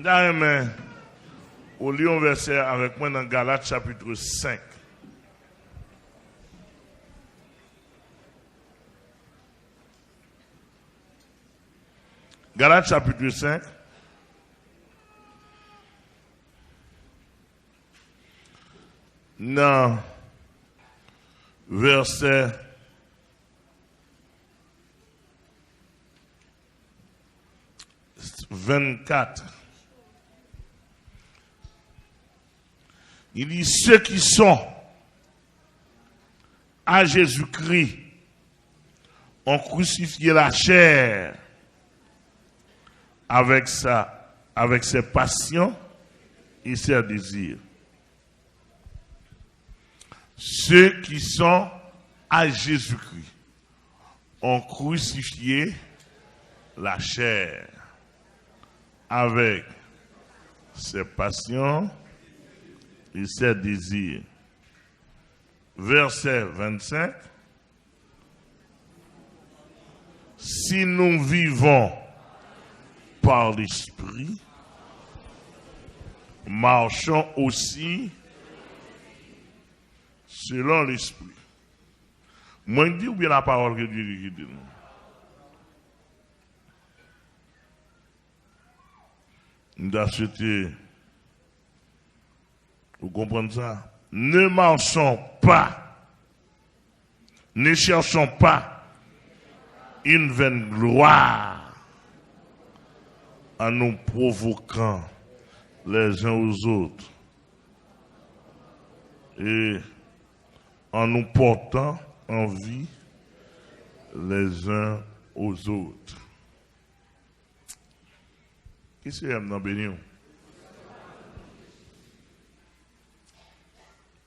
Mais au lieu un verset avec moi dans Galates chapitre 5. Galates chapitre 5. Non. Verset 24. Il dit ceux qui sont à Jésus-Christ ont crucifié la chair avec ses passions et ses désirs. Ceux qui sont à Jésus-Christ ont crucifié la chair avec ses passions et ses désirs. Verset 25. Si nous vivons par l'esprit, marchons aussi selon l'esprit. Moi, je dis ou bien la parole que Dieu dit. Nous avons souhaité, vous comprenez ça? Ne marchons pas, ne cherchons pas une vaine gloire en nous provoquant les uns aux autres et en nous portant envie les uns aux autres. Qu'est-ce que vous aimez dans Bénion?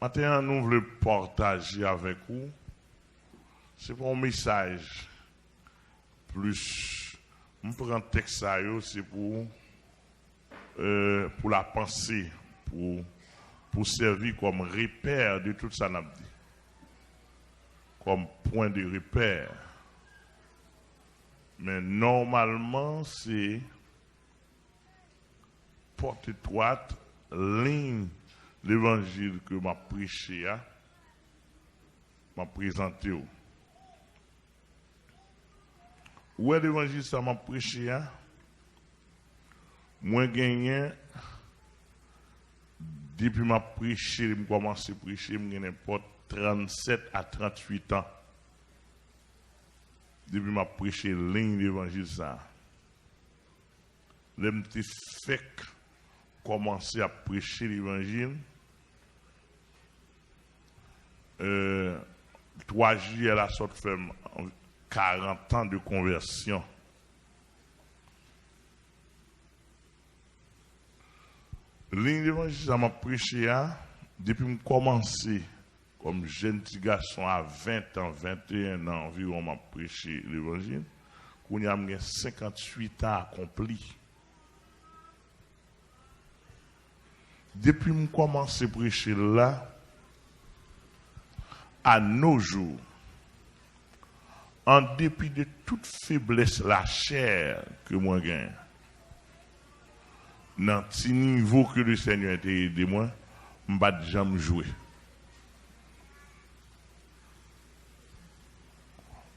Maintenant, nous voulons partager avec vous. C'est pour un message. Plus, je prends un texte, c'est pour la pensée, pour servir comme repère de tout ça, comme point de repère. Mais normalement, c'est porte étroite, ligne l'évangile que m'a prêché, m'a présenté. Où est l'évangile ça m'a prêché? Moi gagné depuis m'a prêché, je commencé à prêcher, je n'importe 37 à 38 ans. Depuis m'a prêché ligne l'évangile ça. Je me fait commencer à prêcher l'évangile. 3 juillet, la sorte fait 40 ans de conversion. Ligne d'évangile, ça m'a prêché depuis que j'ai commencé comme jeune petit garçon à 20 ans, 21 ans environ, m'a prêché l'évangile. Qu'on y a 58 ans accomplis. Depuis que j'ai commencé à prêcher là, à nos jours, en dépit de toute faiblesse, la chair que moi gagne, dans le petit niveau que le Seigneur a aidé moi, je ne vais jamais jouer.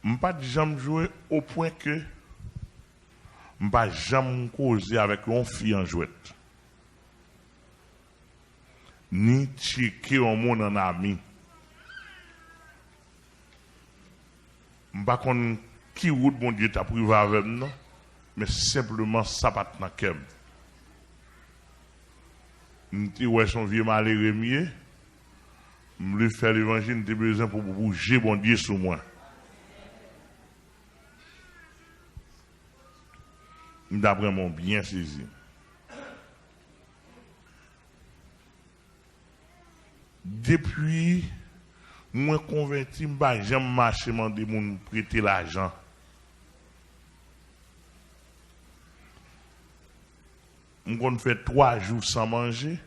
Je ne vais jamais jouer au point que je ne vais jamais causer avec une fille en jouette. Ni checker un monde en ami. Je ne sais pas qui route mon Dieu t'a privé avec nous, mais simplement ça pas dans kem. Je ouais son vieux malheureux mieux. Je lui faire l'évangile, j'ai besoin pour bouger mon Dieu sur moi. D'après mon bien saisi. Depuis, moi converti, je n'ai jamais marché, je me prêter l'argent. Je fais 3 jours sans manger,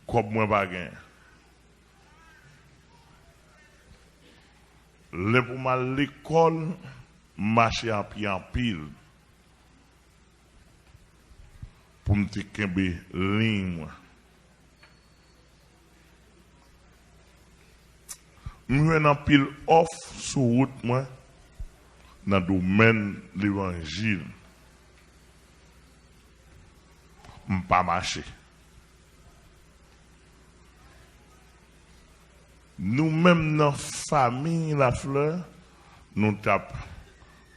comme moi pas gagné. Le pour mal l'école, marcher en pied en pile. pour me dire que ligne. Je suis en pile off sur route moi dans le domaine de l'évangile. Je ne pas marcher. Nous-mêmes dans la famille La Fleur, nous tapons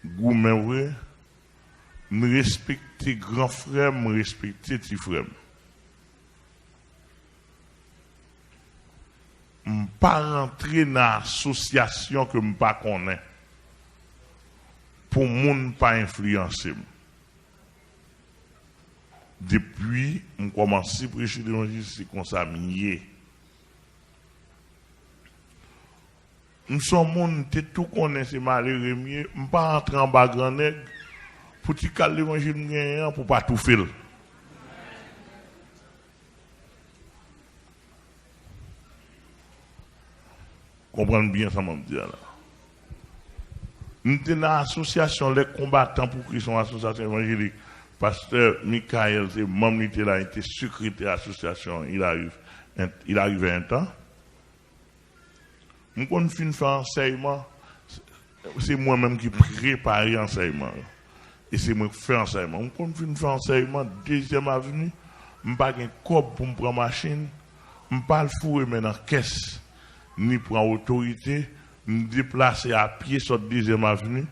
gourmet, nous respectons grands frères, nous respectons petits frères. Je ne pas rentrer dans l'association que je ne connais pas pour que les gens ne pas influencer. Depuis que je commence à prêcher l'évangile, c'est comme ça. Nous sommes monde qui tout connaît c'est malheureux mieux, on pas entrer en bas grand nègre pour ti cal l'évangile pour pas tout faire. Comprenez bien ça m'a dit là. Nous sommes dans l'association les combattants pour Christ, une association évangélique. Pasteur Michael, c'est membre là, il était secrétaire de l'association, il arrive un temps. Nous avons fait un enseignement, c'est moi-même qui prépare l'enseignement. Et c'est moi qui fais l'enseignement. Nous avons fait un enseignement, deuxième avenue, je n'ai pas de cob pour me prendre machine, je n'ai pas le fourrer dans la caisse, ni prendre autorité, me déplacer à pied sur la deuxième avenue,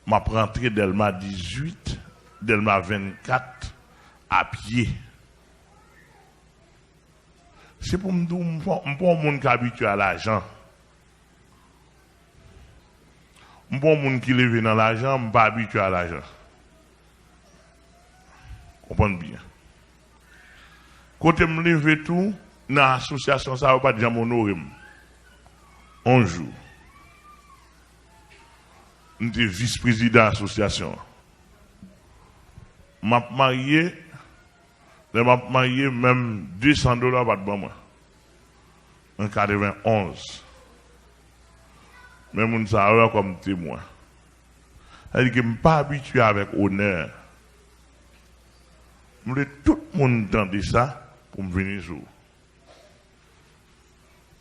je vais rentrer Delma 18, Delma 24, à pied. C'est pour me dire, je ne suis pas un monde qui est habitué à l'argent. Je ne suis pas un monde qui lève dans l'argent, je ne suis pas habitué à l'argent. Comprenez bien. Quand je me lève tout, dans l'association, ça ne va pas dire honorer. Un jour, je suis vice-président de l'association. Je suis marié, même $200 par moi. En 91. Même ça comme témoin. C'est-à-dire que je ne suis pas habitué avec honneur. Je voulais tout le monde entendre ça pour me venir sur.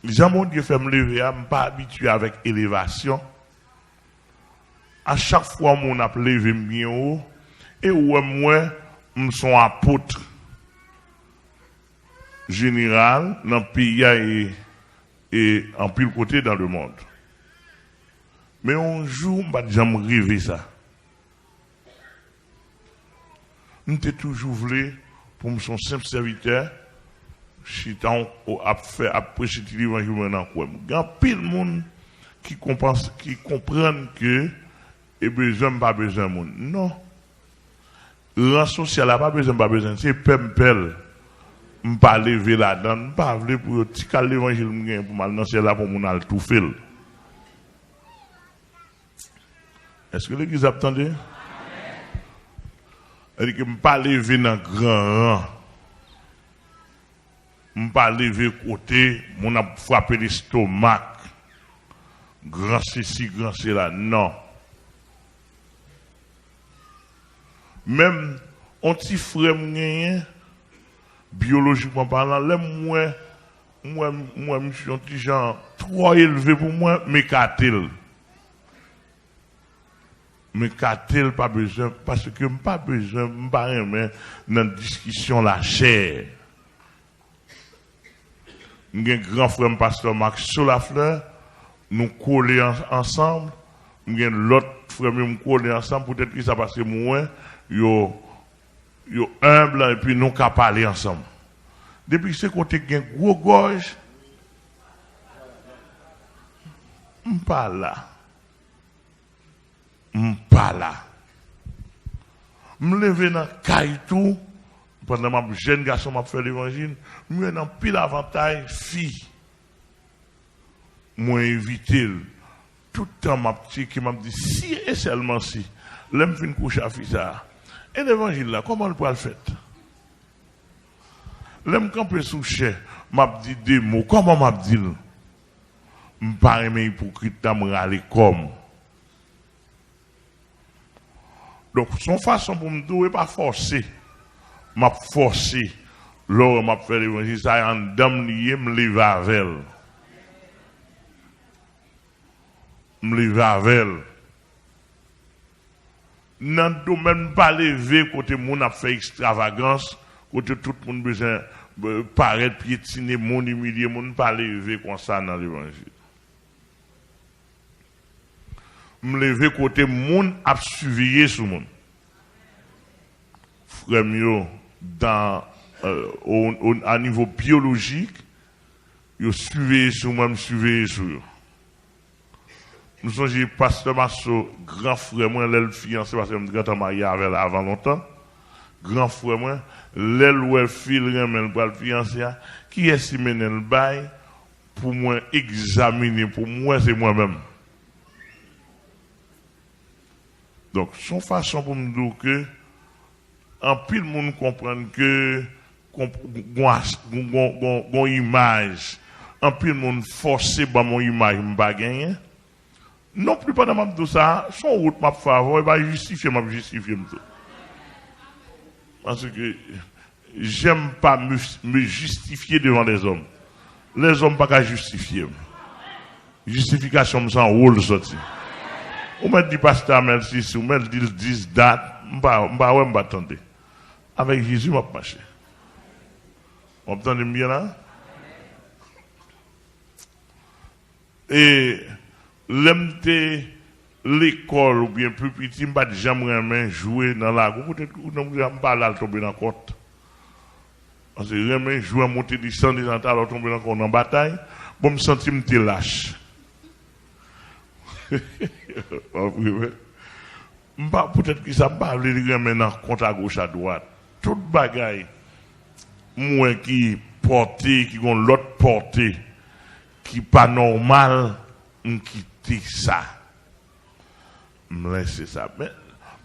Les gens m'ont dit fait me lever, je ne suis pas habitué avec élévation. À chaque fois, mon a levé bien haut, et moi, je suis apôtre général dans le pays et en pile côté dans le monde. Mais un jour, je ne jamais rêver ça. Je t'ai toujours voulu, pour me son simple serviteur, si tu as fait prêcher l'évangile maintenant, il y a pile de monde qui comprennent que et besoin pas besoin de monde. Non. Rang social n'a pas besoin, c'est pempel. Je ne pas lever là-dedans, je ne pas lever pour tirer l'évangile pour mal dans c'est là pour mon al tout faire. Est-ce que l'église a entendu? Elle dit que je ne pas lever dans grand rang. Je ne pas lever côté, mon a frappé l'estomac. Grand ceci, grand cela. Non. Même un petit frère biologiquement parlant, moi, je suis un petit genre trop élevé pour moi, mais qu'a-t-il? Mais qu'a-t-il pas besoin, parce que pas besoin, pas rien, dans la discussion la chair. J'ai un grand frère, pasteur Max Solafleur, nous coller ensemble, j'ai l'autre frère, nous coller ensemble, peut-être que ça passe moins, yo humble, et puis nous qu'à parler ensemble. Depuis ce côté, il y a un gros gorge, je ne suis pas là. Je ne suis pas là. Je me lève dans le caille-tout, pendant que je jeune garçon m'a fait l'évangile, je suis dans pile avantage, fille. Moi, invité, tout le temps, ma petite qui m'a dit, si et seulement si, l'homme fin coucher à fille ça. Et l'évangile là, comment on peut le faire? L'homme campé sous chè, m'a dit des mots, comment m'a dit? Je ne pas aimer hypocrite, je me râler comme. Donc, son façon pour me dire, pas forcer. m'a forcé, lors m'a fait l'évangile, ça en dame lié, me lever avec elle. Me lever avec elle. Dans le domaine pas levé, côté moun a fait extravagance, côté tout le monde besoin paraître, piétiner, moun humilier, moun pas levé comme ça dans l'évangile. Me lever côté moun a surveillé sur moun. Frère mio, dans à niveau biologique, yo surveillé sur moi, me surveillé sur eux. Nous sommes pasteur Masso, grand frère moi, l'aile fiancé parce que je suis marié avec elle avant longtemps. Grand frère moi, l'aile où elle file remène pour le fiancé, qui est si mené le bail pour moi examiner, pour moi c'est moi-même. Donc, son façon pour me dire que, en pile monde comprendre que, gon image, en pile monde forcé par mon image, m'pa gagner. Non plus pas dans ma tout ça, son route m'a faveur, il va justifier, m'a justifier tout. Parce que j'aime pas me justifier devant les hommes. Les hommes pas qu'à justifier. Justification me sent rôle sorti. Ou m'a dit pasteur merci, ou m'a dit 10 dates, m'pa attendre. Avec Jésus m'a marché. On entend bien là? Et l'MT, l'école ou bien plus petit, je ne jamais jouer dans la rue. Peut-être que je ne vais pas tomber dans la côte. Parce que je jouer, monter du sang, des alors tomber dans la bataille. Bon, je me sens que je lâche. Peut-être que ça ne va pas aller dans compte à gauche à droite. Toute bagaille, moi qui porté, qui ont l'autre porté, qui pas normal, on quitte ça. Me laisser ça. Mais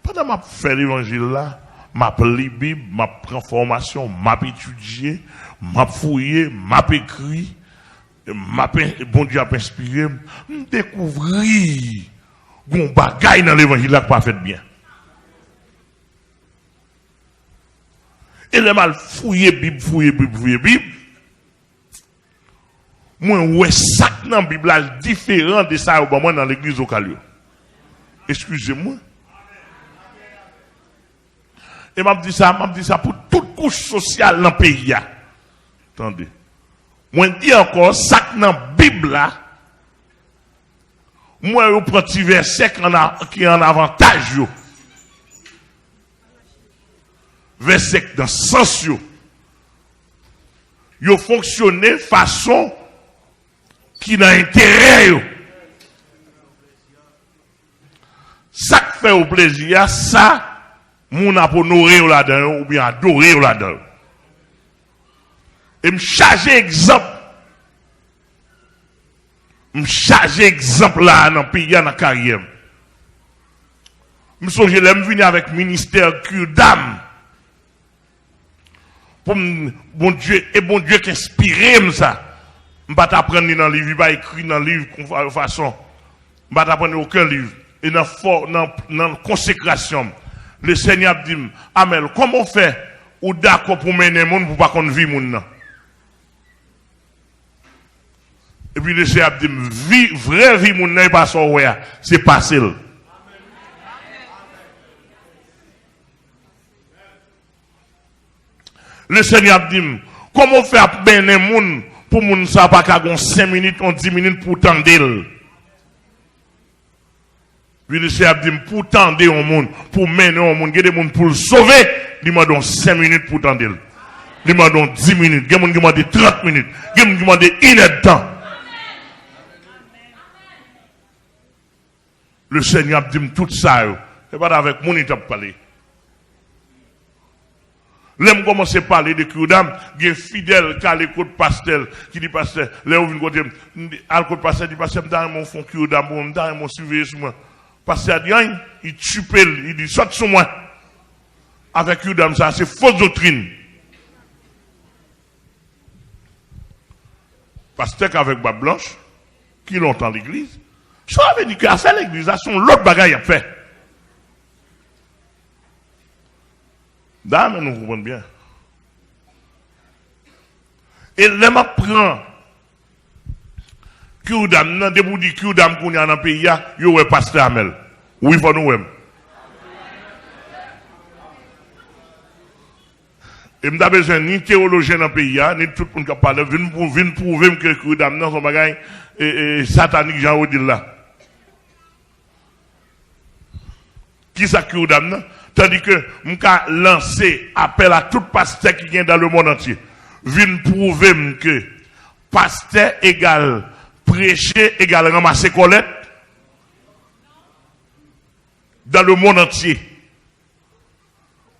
pendant que je fais l'évangile là, je lis la Bible, je prends formation, je étudié, je fouillé, je écrit, bon Dieu a inspiré, je découvrir des bagaille dans l'évangile là qui pas fait bien. Et le mal fouillé Bible. Moi, ouais, ça dans la Bible est différent de ça au moment dans l'église au Calio. Excusez-moi. Et m'a dit ça pour toute couche sociale dans le pays. Attendez. Moi, je dis encore, ça dans la Bible là, moi, je prends petit verset qui est en avantage. Verset dans le sens. Yo fonctionné façon qui n'a intérêt. Ça qui fait au plaisir, ça, moun a pour nourrir là-dedans ou bien adorer là-dedans. Et me charger exemple. Me charger exemple là dans le pays, dans la carrière. Je songe, je venir avec ministère cure d'âme. Pour bon Dieu qui inspire ça. Je ne vais pas t'apprendre dans le livre, je ne vais pas écrire dans le livre de façon. Je ne vais pas t'apprendre aucun livre. Et dans la consécration, le Seigneur dit, Amel, comment on fait ou d'accord pour mener le monde pour pas qu'on vive le monde? Et puis le Seigneur dit, vraie vie, mon n'est pas son ouais, c'est passé. Le Seigneur dit, comment faire bénir le monde pour moun ça pas qu'à 5 minutes, 10 minutes pour tendre. Puis le Seigneur dit, pour tendre au monde, pour mener au monde, il y a des gens pour le sauver, il m'a donné 5 minutes pour tendre. Il m'a donné 10 minutes, il y a des gens qui m'ont dit 30 minutes, il y a des gens qui m'ont dit 1 heure de temps. Le Seigneur dit tout ça, c'est pas avec mon état parler. L'aime commencer à parler de Kyudam, il y a fidèle qui a l'écoute pastel, qui dit pastel, là où vient côté, à l'écoute pastel, dit pastel, dans mon fond Kyudam, dans mon surveiller sur moi. Pastel dit, il tue, il dit, saute sur moi. Avec Kyudam, ça, c'est fausse doctrine. Pastel avec Bab Blanche, qui longtemps l'église, ça veut dire qu'il a fait l'église, ça, son l'autre bagaille a fait. Dame, nous comprenons bien. Et là, je prends Kyudam, non, debout dit Kyudam qu'on y a dans le pays, il y a un pasteur Amel. Oui, faut nous. Et je n'ai besoin ni théologien dans le pays, ni tout le monde qui parle, vient prouver que Kyudam, non, son bagage satanique, Jean Odile là. Qui ça Kyudam, non? Tandis que je vais lancer appel à tout pasteur qui vient dans le monde entier. Vient prouver que pasteur égale prêcher égale ramasser collecte dans le monde entier.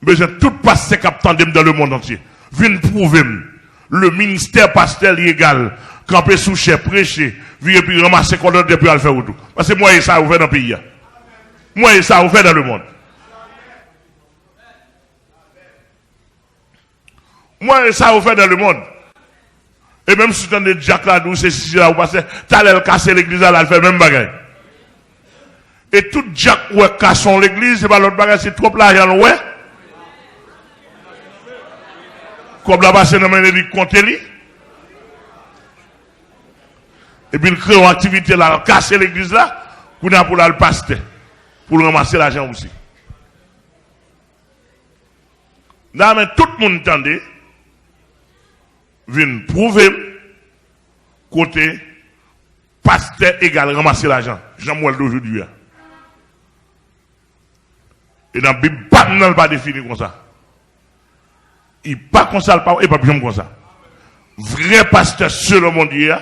Besoin tout pasteur qui attend dans le monde entier. Vient prouver le ministère pasteur égal camper sous chef prêcher, vient puis ramasser collecte depuis à faire tout. Parce que moi et ça vous fait dans le pays. Moi et ça vous fait dans le monde. Moi, ça vous fait dans le monde. Et même si tu as des Jack là, c'est si là, vous passez, t'as l'air casser l'église là, elle fait même bagaille. Et tout Jack ouais, cassons l'église, c'est pas l'autre bagaille, c'est trop l'argent, ouais. Comme là-bas, c'est dans le compte lui. Et puis, il crée une activité là, casser l'église là, pour le pasteur, pour ramasser l'argent aussi. Là, mais tout le monde entendait, vient prouver côté pasteur égal ramasser l'argent. Jean-Mouel d'aujourd'hui. Et dans la Bible, il pas défini comme ça. Il n'est pas comme ça, et pas bien comme ça. Vrai pasteur sur le monde, il va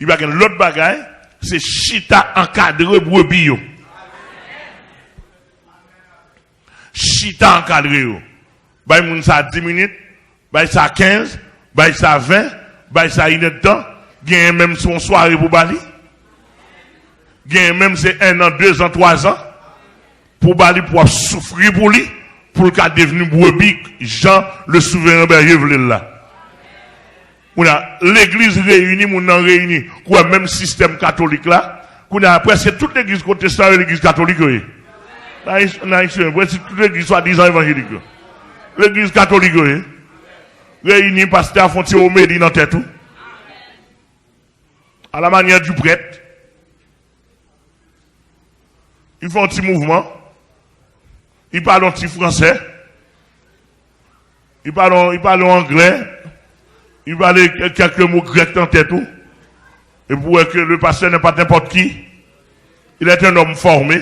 y avoir l'autre bagaille, c'est chita encadré brebis. Chita encadré. Bah, il y a 10 minutes. Bah ça 15, bah ça 20, bah ça une de temps, gagne même son soirée pour Bali. Gagne même c'est 1 an, 2 ans, 3 ans pour Bali pour souffrir pour lui, pour le cas devenu brebis, Jean le souverain berger voulait là. On a l'église réunie, on a réuni, quoi même système catholique là, qu'on a presque toute l'église protestante et l'église catholique. Presque toute l'église soi-disant évangélique. L'église catholique. Réunis pasteur Fontier au Médine en tête tout. À la manière du prêtre. Ils font un petit mouvement. Ils parlent un petit français. Ils parlent anglais. Ils parlent quelques mots grecs en tête tout. Et pour que le pasteur n'est pas n'importe qui. Il est un homme formé.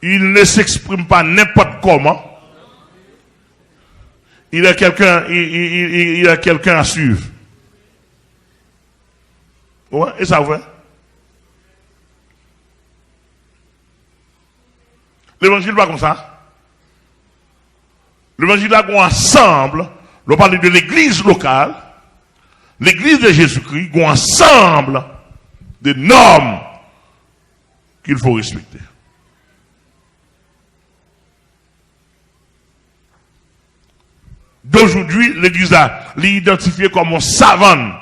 Il ne s'exprime pas n'importe comment. Il a quelqu'un à suivre. Ouais, et ça va. L'évangile va comme ça. L'évangile là qu'on ensemble, on parle de l'église locale, l'église de Jésus-Christ, qu'on ensemble de normes qu'il faut respecter. D'aujourd'hui, l'église a l'identifié comme un savane.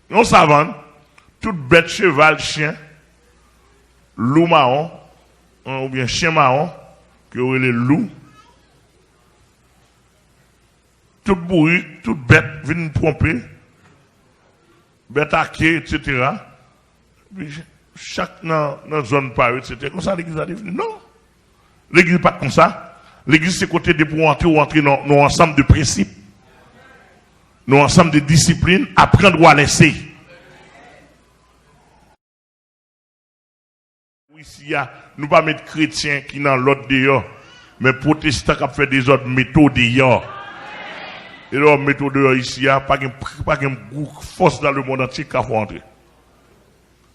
Un savane, toute bête, cheval, chien, loup marron, ou bien chien marron, qui aurait les loups, toute bourrique, toute bête, vient tromper, bête à quai, etc. Chaque dans zone par etc. Comme ça, l'église a défini. Non. L'église n'est pas comme ça. L'église, c'est côté de pour entrer dans nos ensemble de principes, nos ensemble de disciplines, apprendre ou à laisser. Ici, nous pas mettre chrétiens qui dans l'autre dehors, mais protestants qui fait des autres méthodes dehors. Et leur méthode dehors ici, pas de force dans le monde entier qui a entrer.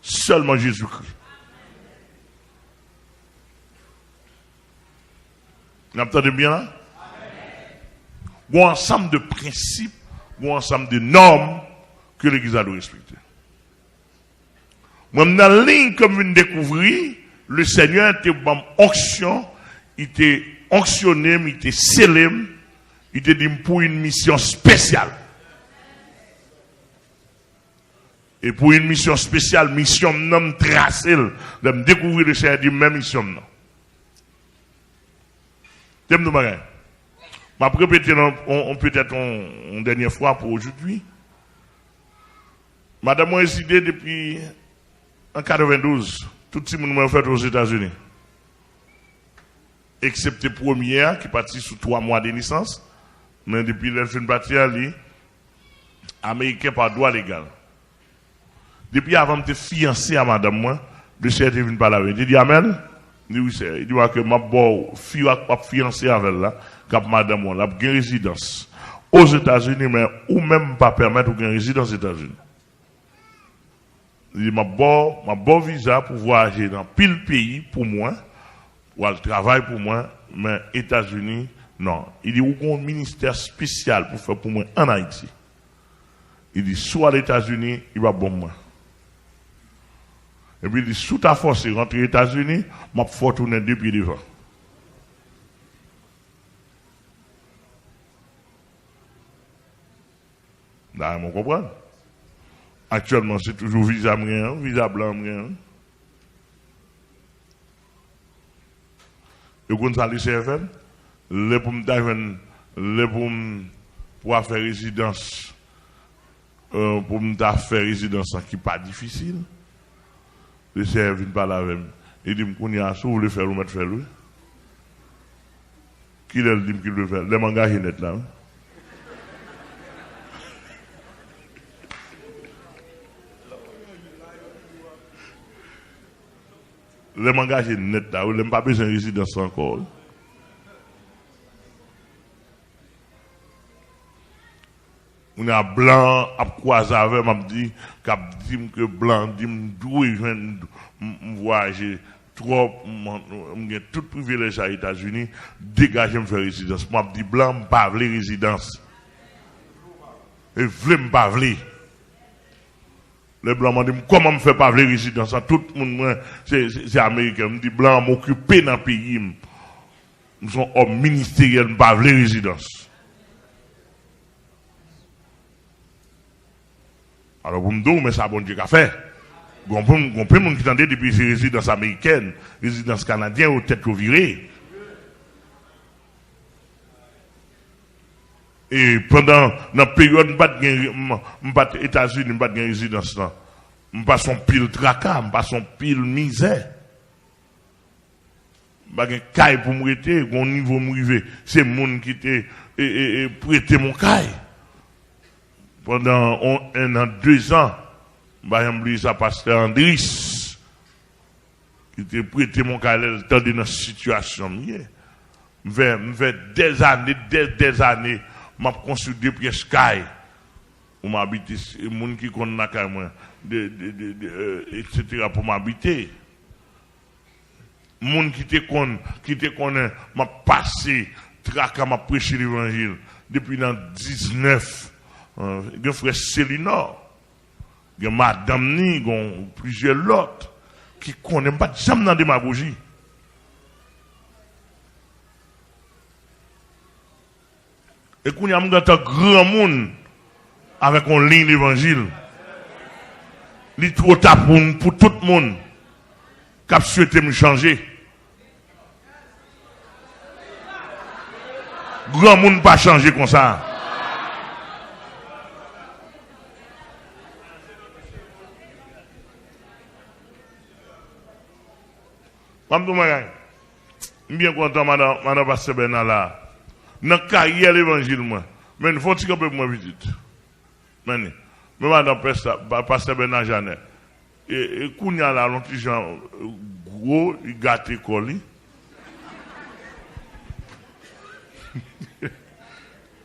Seulement Jésus-Christ. Vous entendez bien là? Un ensemble de principes, un ensemble de normes que l'Église a de respecter. Moi, dans la ligne comme vous découvrez, le Seigneur était en onction, il était onctionné, il était scellé, il était dit pour une mission spéciale. Et pour une mission spéciale, mission non tracée, de me découvrir le Seigneur dit même mission non. T'aimes nous bagay. Ma répéter on peut-être une dernière fois pour aujourd'hui. Madame a décidé depuis en 92, tout le monde m'a fait aux États-Unis. Excepté première qui partit sous 3 mois de naissance, mais depuis le fin de partir, américain par droit légal. Depuis avant de fiancé à madame moi, le chef est venu parler avec. Il dit Amen. Il dit oui c'est. Il dit que ma fille a fiancé avec là, cap madame moi, la une résidence aux États-Unis mais ou même pas permettre une résidence aux États-Unis. Il dit ma bon visa pour voyager dans pile pays pour moi, pour le travail pour moi, mais États-Unis non. Il dit ou un ministère spécial pour faire pour moi en Haïti. Il dit soit les États-Unis, il va bon moi. Et puis il dit sous ta force rentrer aux États-Unis, m'a faut tourner deux pieds devant. Là, vous comprenez? Actuellement, c'est toujours visa blanc. Et vous savez, le CFM, pour faire résidence, pour faire résidence qui n'est pas difficile, le CFM vient parler avec moi. Il dit, qu'on y a, si vous voulez faire, vous mettez faire. Qui le dit qu'il veut faire? Les mangas net là. Les m'engager net là, ils n'ont pas besoin de résidence encore. On a blanc, à croiser avec, m'a dit que blanc, dit d'où je viens voyager trop, j'ai tout privilège aux États-Unis, dégager me faire résidence. M'a dit blanc, pas vle résidence. Et vle m'pas vle. Les blancs m'ont dit comment me fait pas vle résidence. Tout le monde c'est américain, me dit blanc m'occuper dans le pays. Nous sommes hommes ministériels, m'pas vle résidence. Alors, vous me dites, mais ça, bon Dieu qu'a fait. On peut me qui tendait depuis ces résidences américaines, résidences canadiennes, ou tête virée. Et pendant la période, je pas États-Unis, je pas de résidence là. Je pas son pile tracas, je pas son pile misère. Je pas de caille pour me prêter, au niveau me c'est le monde qui était prêté mon caille. Pendant 1 an, 2 ans, j'ai ça pasteur Andris, qui était prêté mon caille dans une situation. Je vais des années, m'a construit 2 pièces caille. Pour m'habiter, les gens qui connaissent la moi, etc. pour m'habiter. Les gens qui te connaissent, m'a passé, traque, m'a prêché l'évangile. Depuis dans 19. Il y a frère Célinor, il y a madame Ni, il y a plusieurs autres qui ne connaissent pas jamais dans la démagogie. Et qu'on y a un grand monde avec une ligne d'évangile. Il est trop tard pour tout le monde qui a souhaité me changer. Grand monde pas changer comme ça. Je suis bien content, madame Pasteur Bernard là. Dans la carrière l'évangile, moi. Mais il faut que je me visite. Mais madame Pasteur Bernard Janet. Et quand il y a là, l'autre gens gros, il gâte l'école.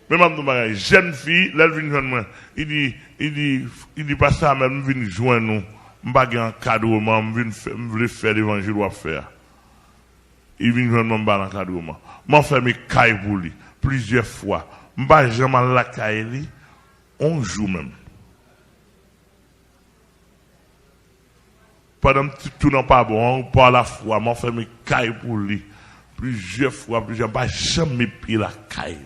Mais madame, jeune fille, elle vient joindre moi. Il dit, Pasteur, même vient joindre nous. Je ne vais pas un cadeau, je veux faire l'évangile ou faire. Il vient joindre moi un cadeau. Je fais mes cailles pour lui, plusieurs fois. Je ne vais jamais la caille, on joue même. Pendant que tout n'est pas bon, par la foi, je fais mes cailles pour lui, plusieurs fois, je ne vais jamais piller la caille.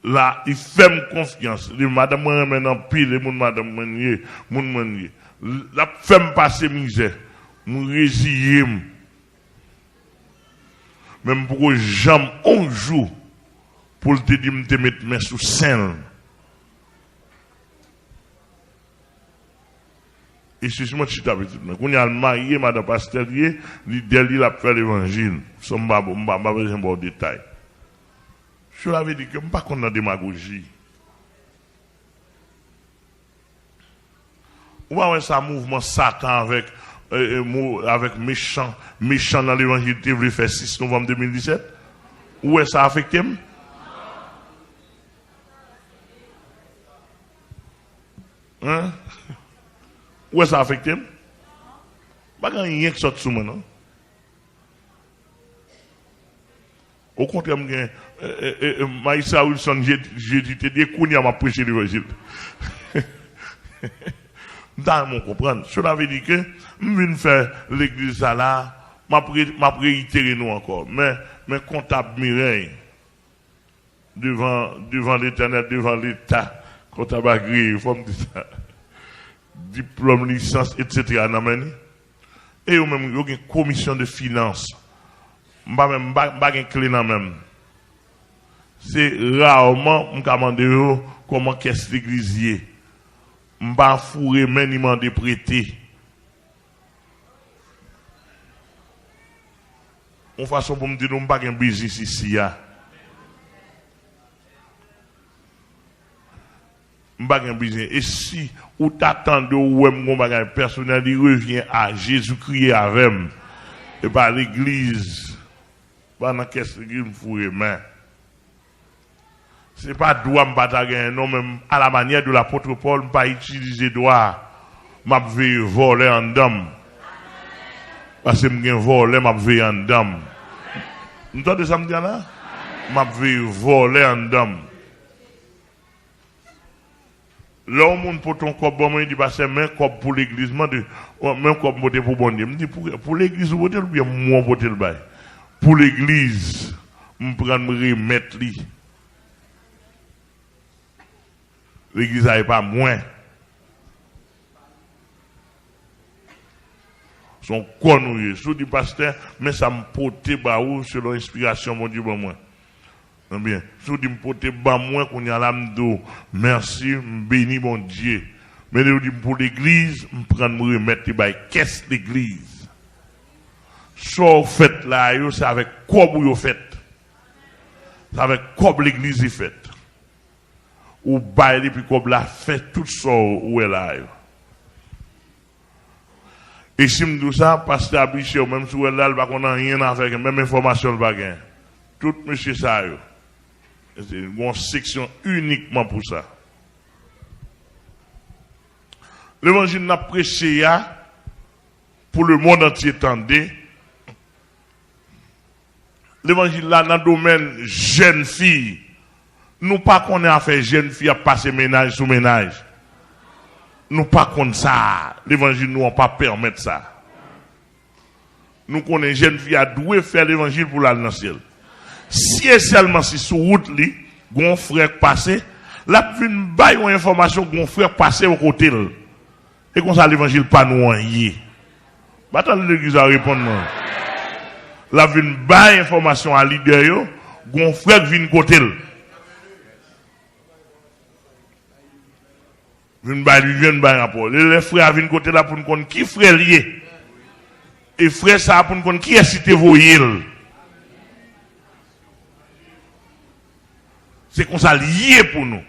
Là, il fait confiance. Il dit, madame, moi, maintenant, pile, madame, mon la fait passer misère. Mon résilier. même pour que j'aime un jour pour te dire me mettre main sous scène. Et c'est moi qui suis petit. Quand il a marié madame Pasterier, il a fait l'évangile. Ça m'a besoin de détails. Je l'avais dit que je ne suis pas contre la démagogie. Ou bien ça mouvement Satan avec méchant dans l'évangile qui voulait faire 6 novembre 2017. Où est-ce que ça a affecté? Hein? Où est-ce que ça a affecté? Pas rien qui sort sous moi, non? Au contraire, Maïssa Wilson, j'ai dit, des coups, m'a prêché l'évangile. Dans mon comprendre. Je l'avais dit que, je viens faire l'église là, m'a réitéré nous encore. Mais comptable Mireille, devant l'éternel, devant l'État, comptable agréé, il faut me dire ça. Diplôme, licence, etc. Et ou même, il y a une commission de finances. Pas une clé dans même. C'est rarement, je demande comment qu'est-ce l'église. M'ba fourré même de prêter. On façon pour me dire on pas un business ici ya. M'ba un business et si ou t'attendez ou mon bagage personnel il revient à Jésus-Christ avec et pas l'église. Pas dans qu'est-ce que me fourré main. C'est pas droit me non même à la manière de l'apôtre Paul pas utiliser droit m'a voler en dame parce que me voler m'a en dame vous entendez ça me dire là m'a voler en dame là on monde pour ton corps bon il dit bah c'est même corps pour l'église même corps voter pour bon Dieu me dit pour l'église voter ou bien moi voter le bail pour l'église me prendre me remettre lui. L'église n'est pas moins. Son connu, sous du pasteur, mais ça me porte baou selon l'inspiration, mon Dieu, bon moi. Bien, sous du me porte bas moins qu'on y a l'âme d'eau. Merci, béni mon Dieu. Mais pour l'église, me prendre me remettre qu'est-ce l'église? So fait là, c'est avec quoi vous faites? C'est avec quoi l'église est faite? Ou bailler puis comme la fait tout ça où elle a. Et si me dis ça, pasteur Abiché, même si elle a, il va qu'on a rien à faire, même information le bagage. Tout monsieur ça, c'est une section uniquement pour ça. L'évangile n'a prêché pour le monde entier tendez. L'évangile là dans le domaine jeune fille. Nous pas qu'on a fait jeune fille à passer ménage sous ménage. Nous pas qu'on ça. L'évangile nous pas permettre ça. Nous connaissons jeune fille à doué faire l'évangile pour l'aller dans le ciel. Si et seulement si sur route li, gon frère passé, la vinn bail une information gon frère passé au côté. Et comme ça l'évangile pas nous en yé. Attends l'église à répondre. La vinn bail information à leader yo, gon frère vinn côté. Viennent rapport. Les frères viennent côté là pour nous connaître qui frère lié. Et frère ça pour nous connaître qui est cité voyé. C'est comme ça lié pour nous.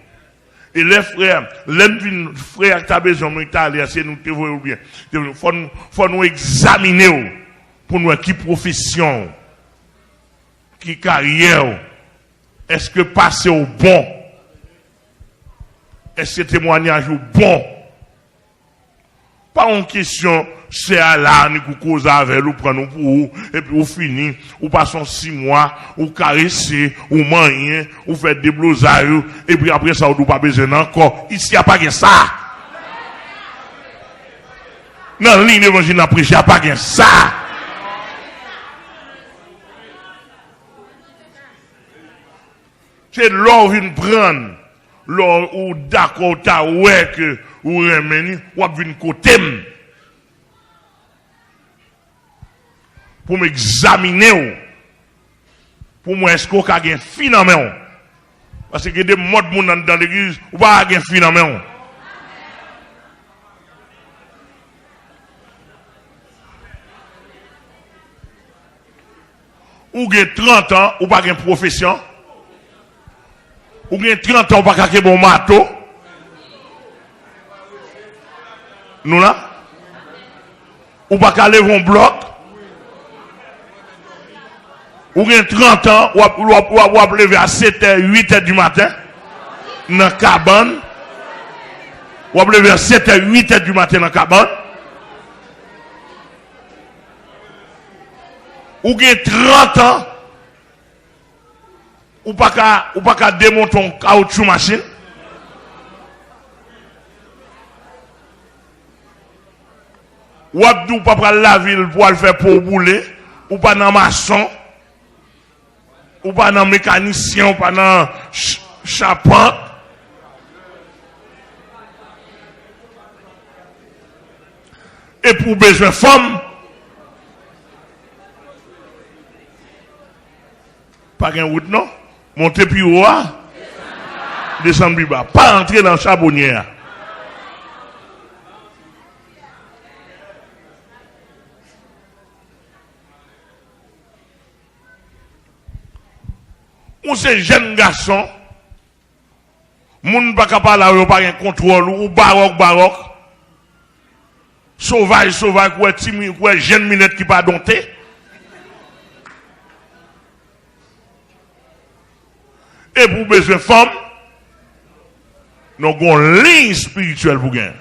Et les frères, les frères qui ont besoin de c'est nous te voyons bien. Faut nous examiner pour nous qui profession, qui carrière. Est-ce que passer au bon? Est-ce que témoignage est bon? Pas en question, c'est à là, nous cause avec nous, prenons pour vous, et puis vous finissez, ou passons 6 mois, ou caresser, ou manier, ou faire des blousailles, et puis après ça, vous n'avez pas besoin encore. Ici, il n'y a pas que ça. Dans la ligne d'évangile, il n'y a pas que ça. C'est l'or vient prendre. Lors ou d'accord ta ouais que ou remeni ou vinn côté pour m'examiner Pour moi, est-ce qu'on a un finalement? Parce que des modes dans l'église, ou pas un finalement. Ou avez 30 ans, ou pas une profession. Ou avez 30 ans, ou pas un bon marteau. Nous là? Ou pas qu'à lever un bloc. Ou avez 30 ans, ou à lever à 7h, 8h du matin. Dans la cabane. Ou à lever à 7h, 8h du matin dans la cabane. Ou avez 30 ans. Ou pas qu'à démonter un caoutchouc machine. Ou abdou pas prendre la ville pour le faire pour bouler, ou pas dans maçon, ou pas dans mécanicien, ou pas dans charpente. Et pour besoin de femme, pas de route non, monter plus haut, descendre plus bas, pas entrer dans la charbonnière. Ou ces jeunes garçons, moun pas capable là, pas un contrôle, ou baroque, sauvage, ou timide, ou jeune minette qui pas dompté. Et pour besoin de femmes, nous avons une ligne spirituelle pour gagner.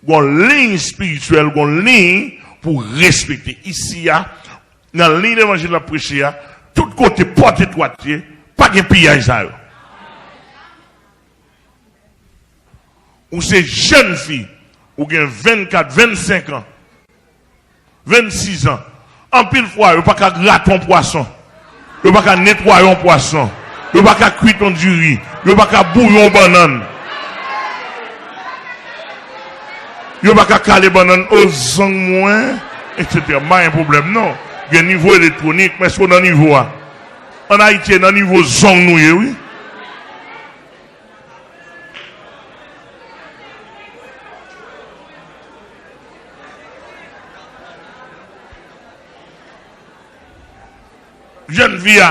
Nous avons une ligne spirituelle, nous avons une ligne pour respecter. Ici, dans la ligne d'évangile de la prêcher, tout côté porte étroitier, pas de pillage. Ou ces jeunes filles, ou ont 24, 25 ans, 26 ans, en pile fois, ils ne peuvent pas gratter un poisson, ils ne peuvent pas nettoyer un poisson, ils ne peuvent pas cuire ton du riz, ils ne peuvent pas bouillon banane, ils ne peuvent pas caler banane aux moins, etc. Pas un problème, non. Il y a un niveau électronique, mais c'est dans le niveau. En Haïti, dans le niveau zone, nous, oui. Jeune vie,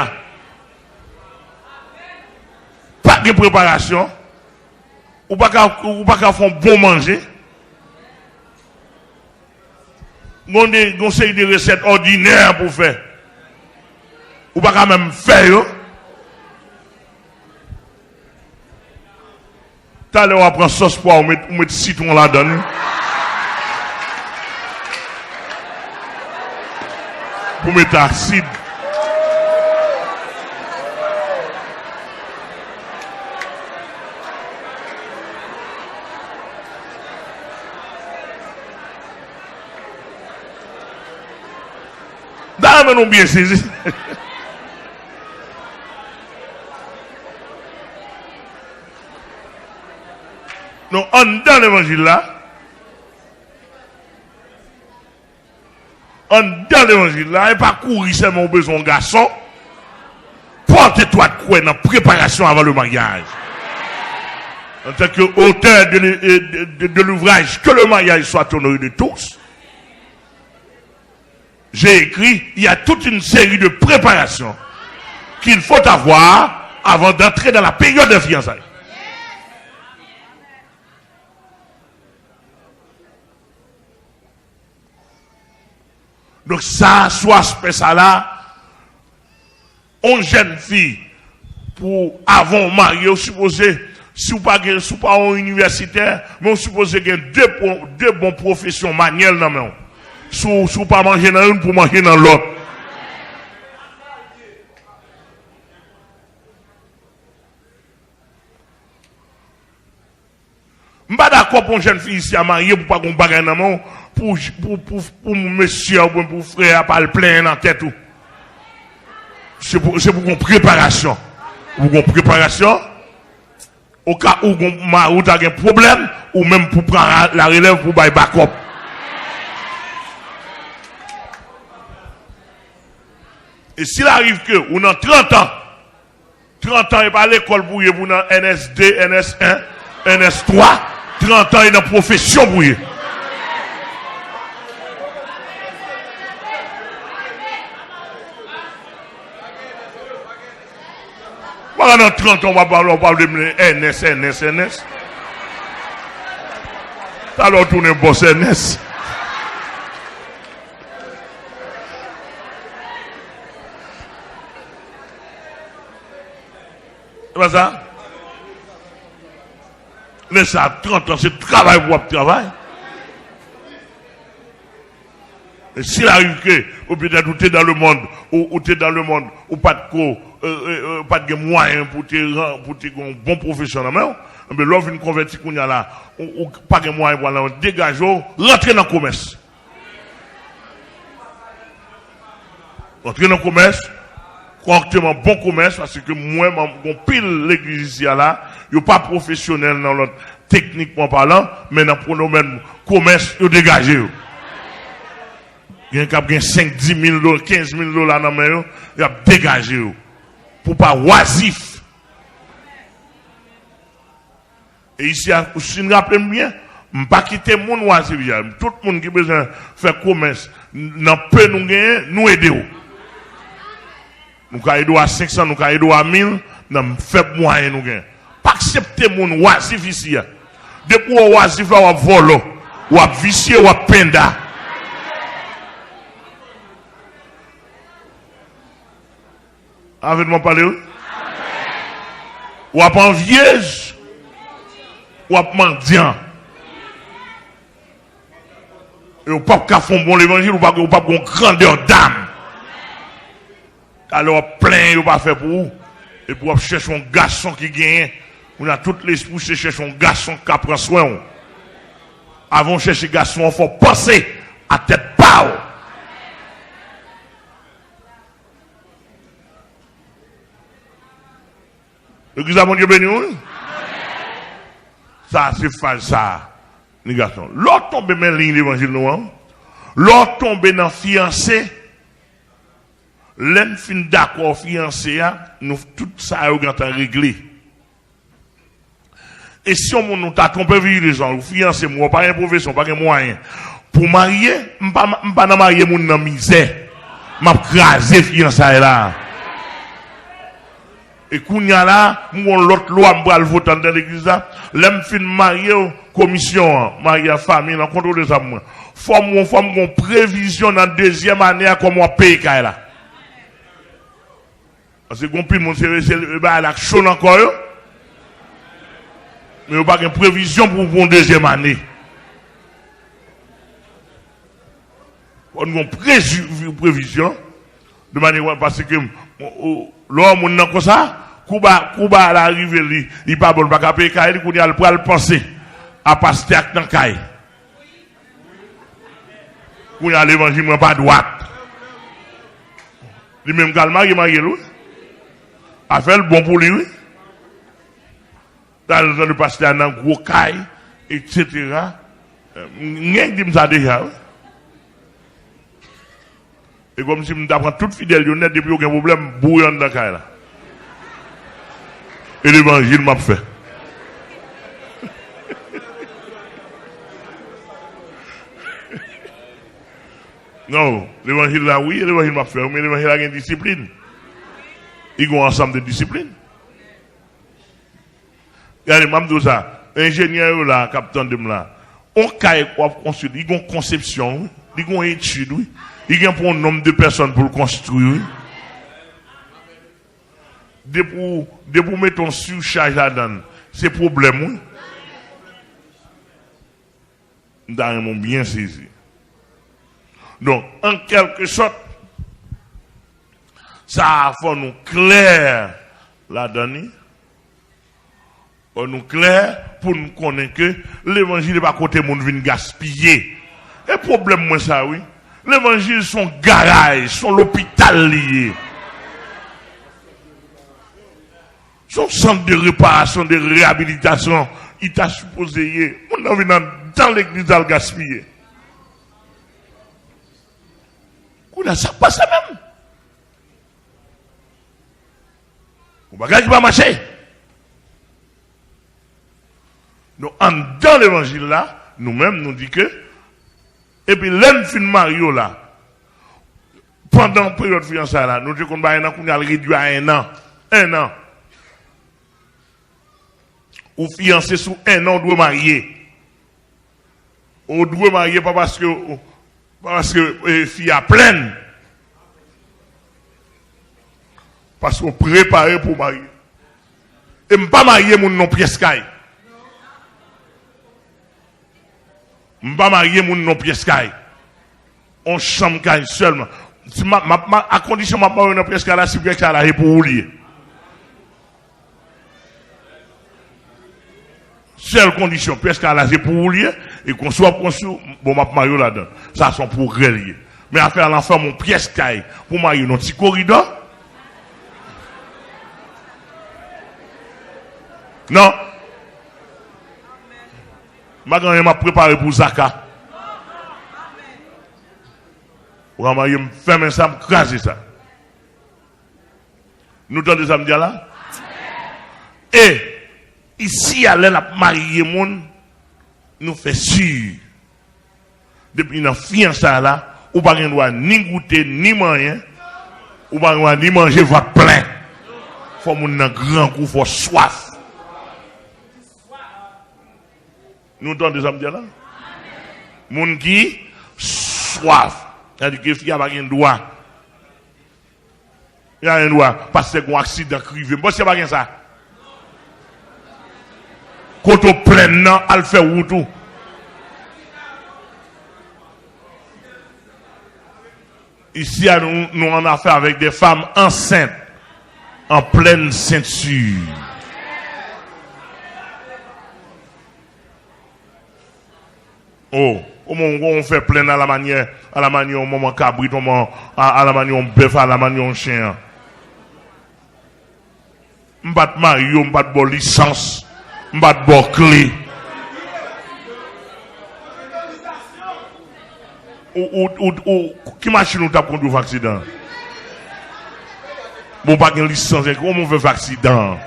pas de préparation, ou pas qu'à faire bon manger. On a une série de recettes ordinaires pour faire. Ou pas quand même faire. Tout à l'heure, on prend sauce poire, on met citron là-dedans. Pour mettre acide. Dame non bien saisi. Non, dans l'évangile là, dans l'évangile là, et pas courir seulement au besoin de garçon. Porte-toi de quoi dans la préparation avant le mariage. En tant qu'auteur de l'ouvrage, que le mariage soit honoré de tous. J'ai écrit, il y a toute une série de préparations qu'il faut avoir avant d'entrer dans la période de fiançailles. Donc ça, soit ça là, on jeune fille, pour avant marié, on supposé, si vous pas un universitaire, mais on supposé qu'il y a deux bonnes professions manuelles dans le monde. Si vous pas manger dans une pour manger dans l'autre. Je ne suis pas d'accord pour une jeune fille ici à marier pour pas qu'on bagarre dans le monde, pour monsieur ou pour frère, pas le plein dans la tête. C'est pour une préparation. Pour une préparation, au cas où vous avez un problème, ou même pour prendre la relève pour bailler backup. Et s'il arrive que, ou dans 30 ans, et pas l'école pour vous dans NS2, NS1, NS3, 30 ans et dans la profession pour vous. Dans 30 ans, on parle de NS. Alors, tourner boss NS. C'est pas ça? Mais ça, 30 ans, c'est travail pour travail. Et s'il arrive que, ou peut-être, ou t'es dans le monde, ou t'es dans le monde, ou pas de moyens pour te un bon professionnel, mais l'offre une convertie qu'on y a là, ou pas de moyens pour aller dégager, rentrer dans le commerce. Rentrer dans le commerce, correctement bon commerce, parce que moi, mon pile l'église ici là, il n'y a pas professionnel dans l'autre, techniquement parlant, mais dans le domaine commerce, il dégagé. Il y a un cap 5, 10 000 $, 15 000 $ dans la main, il a dégagé. Pour pas oisif. Et ici, si vous rappelez bien, je ne vais pas quitter mon oisif. Tout le monde qui a besoin de faire commerce, n'a pas nous gagner, nous aider. Nous avons aidé à 500, nous avons aidé à 1000, nous avons fait moyen nous gagner. Pas accepter mon oisif ici. Depuis que oisif là, on vole, on vicié, on penda. Avec moi parler? Ou à envieuse, ou à mendiant. Et ou pas qu'à fond bon l'évangile, ou pas qu'on grandeur d'âme. Alors plein, ou pas fait pour vous. Et pour chercher un garçon qui gagne, on a tout l'esprit chercher un garçon qui prend soin. Avant de chercher un garçon, il faut penser à tête pao. L'église a mon Dieu béni. Ça, c'est ça. Les garçons. L'autre tombe dans la ligne de l'évangile noir. L'autre tombe dans fiancé. L'un fin d'accord fiancé, nous, tout ça est réglé. Et si on nous t'a trompé, les gens, ou fiancé, moi, pas une profession, pas un moyen. Pour marier, je ne vais pas marier mon dans misère. Je vais craser fiancé là. Et quand il y a là, l'autre loi, je vais voter dans l'église là, l'homme fin marié commission, marié à famille, dans le contrôle des hommes. Faut une prévision dans la deuxième année, comme on paye là. Parce que compris, mon c'est la chaud encore, mais on n'a pas une prévision pour une deuxième année. On a une prévision, de manière, parce que l'homme, on comme ça, Kouba l'arrivée, il pas bon, pas payer Kaï, il a le penser à passer dans Kaï. Il y a l'évangile, pas droite. Il même calme, il m'a dit, a fait le bon pour lui. Dans le temps de passer dans un gros Kaï, etc. Rien dit ça déjà. Et comme si je t'apprends toute fidèle, il y a depuis aucun problème, bouillant dans Kaï là. Et l'évangile m'a fait. Non, l'évangile là, oui, l'évangile m'a fait, mais l'évangile a une discipline. Ils ont un ensemble de disciplines. Regardez, je dis ça, ingénieur là, capitaine de là, on caille quoi construire, ils ont conception, ils ont étude, ils ont pour un nombre de personnes pour le construire. De pour mettre un surcharge là-dedans, c'est problème. Nous avons bien saisi. Donc, en quelque sorte, ça fait nous clair là-dedans. Nous clair pour nous connaître que l'évangile n'est pas côté monde vient gaspiller. Et problème, moi, ça, oui. L'évangile, son garage, son l'hôpital lié. Son centre de réparation, de réhabilitation, il t'a supposé, on a vu dans l'église à le gaspiller. Ça passe même. Ou bagage qui va marcher. Donc, dans l'évangile là, nous-mêmes, nous disons que, et puis, l'un fin Mario là, pendant la période de fiançailles là, nous disons qu'on va réduit à 1 an. 1 an. Ou fiancé sous 1 an, on doit marier. On doit marier pas parce que fille a pleine. Parce qu'on prépare pour marier. Et ne pas marier mon non pièce caille. Je ne pas marier mon non pièce caille. On chambre caille seulement. À condition que je marier non pièce caille là, si pièce caille là, pour oublier. Seule condition, pièce caille là, c'est pour oublier. Et qu'on soit conçu, bon, ma marier là-dedans. Ça, sont pour relier. Mais à faire l'enfant, mon pièce caille, pour marier dans petit corridor. Non. Je m'a préparé pour Zaka. Pour je me faire ça, me craser ça. Nous t'entendons ça me dire là? Et ici, à l'aile à marier mon, nous fait sûr. Depuis une fiançailles là, ou pas de droit ni goûter, ni manger, ou pas de droit ni manger votre plein. Faut mon un grand coup, faut soif. Nous entendons ça me dire là? Moun qui soif. C'est-à-dire que il y a pas de droit. Il y a un droit parce que un accident crivé. Bon, c'est pas ça. Quand on plein non, elle fait où tout. Ici, nous en affaire avec des femmes enceintes, en pleine ceinture. Oh, on fait plein à la manière au moment cabrit, à la manière bœuf, à la manière chien. M'bat Mario, m'bat bon licence, m'bat bon clé. Ou qui machine nous tape contre l'accident? Bon, pas de licence, comment on fait accident?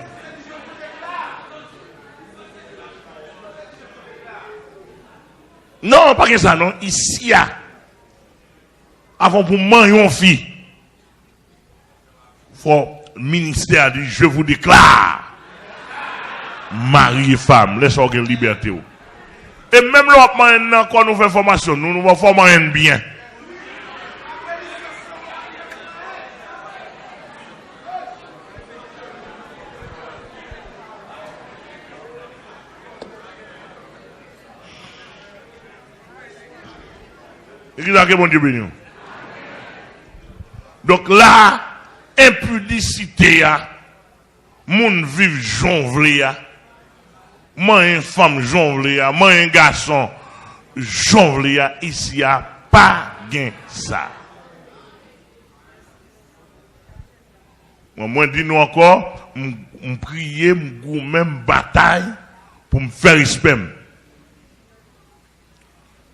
Non, pas que ça, non. Ici, avant pour manger une fille, faut le ministère dit, je vous déclare, mari et femme, laissez avoir une liberté. Et même là, quand nous faisons formation, nous nous formons bien. Donc là, impudicité, moun vive jonvlé, moi une femme jonvlé, moi un garçon jonvlé, ici a pas gain ça. Moi dis nous encore, me prier, me même bataille pour me faire respect.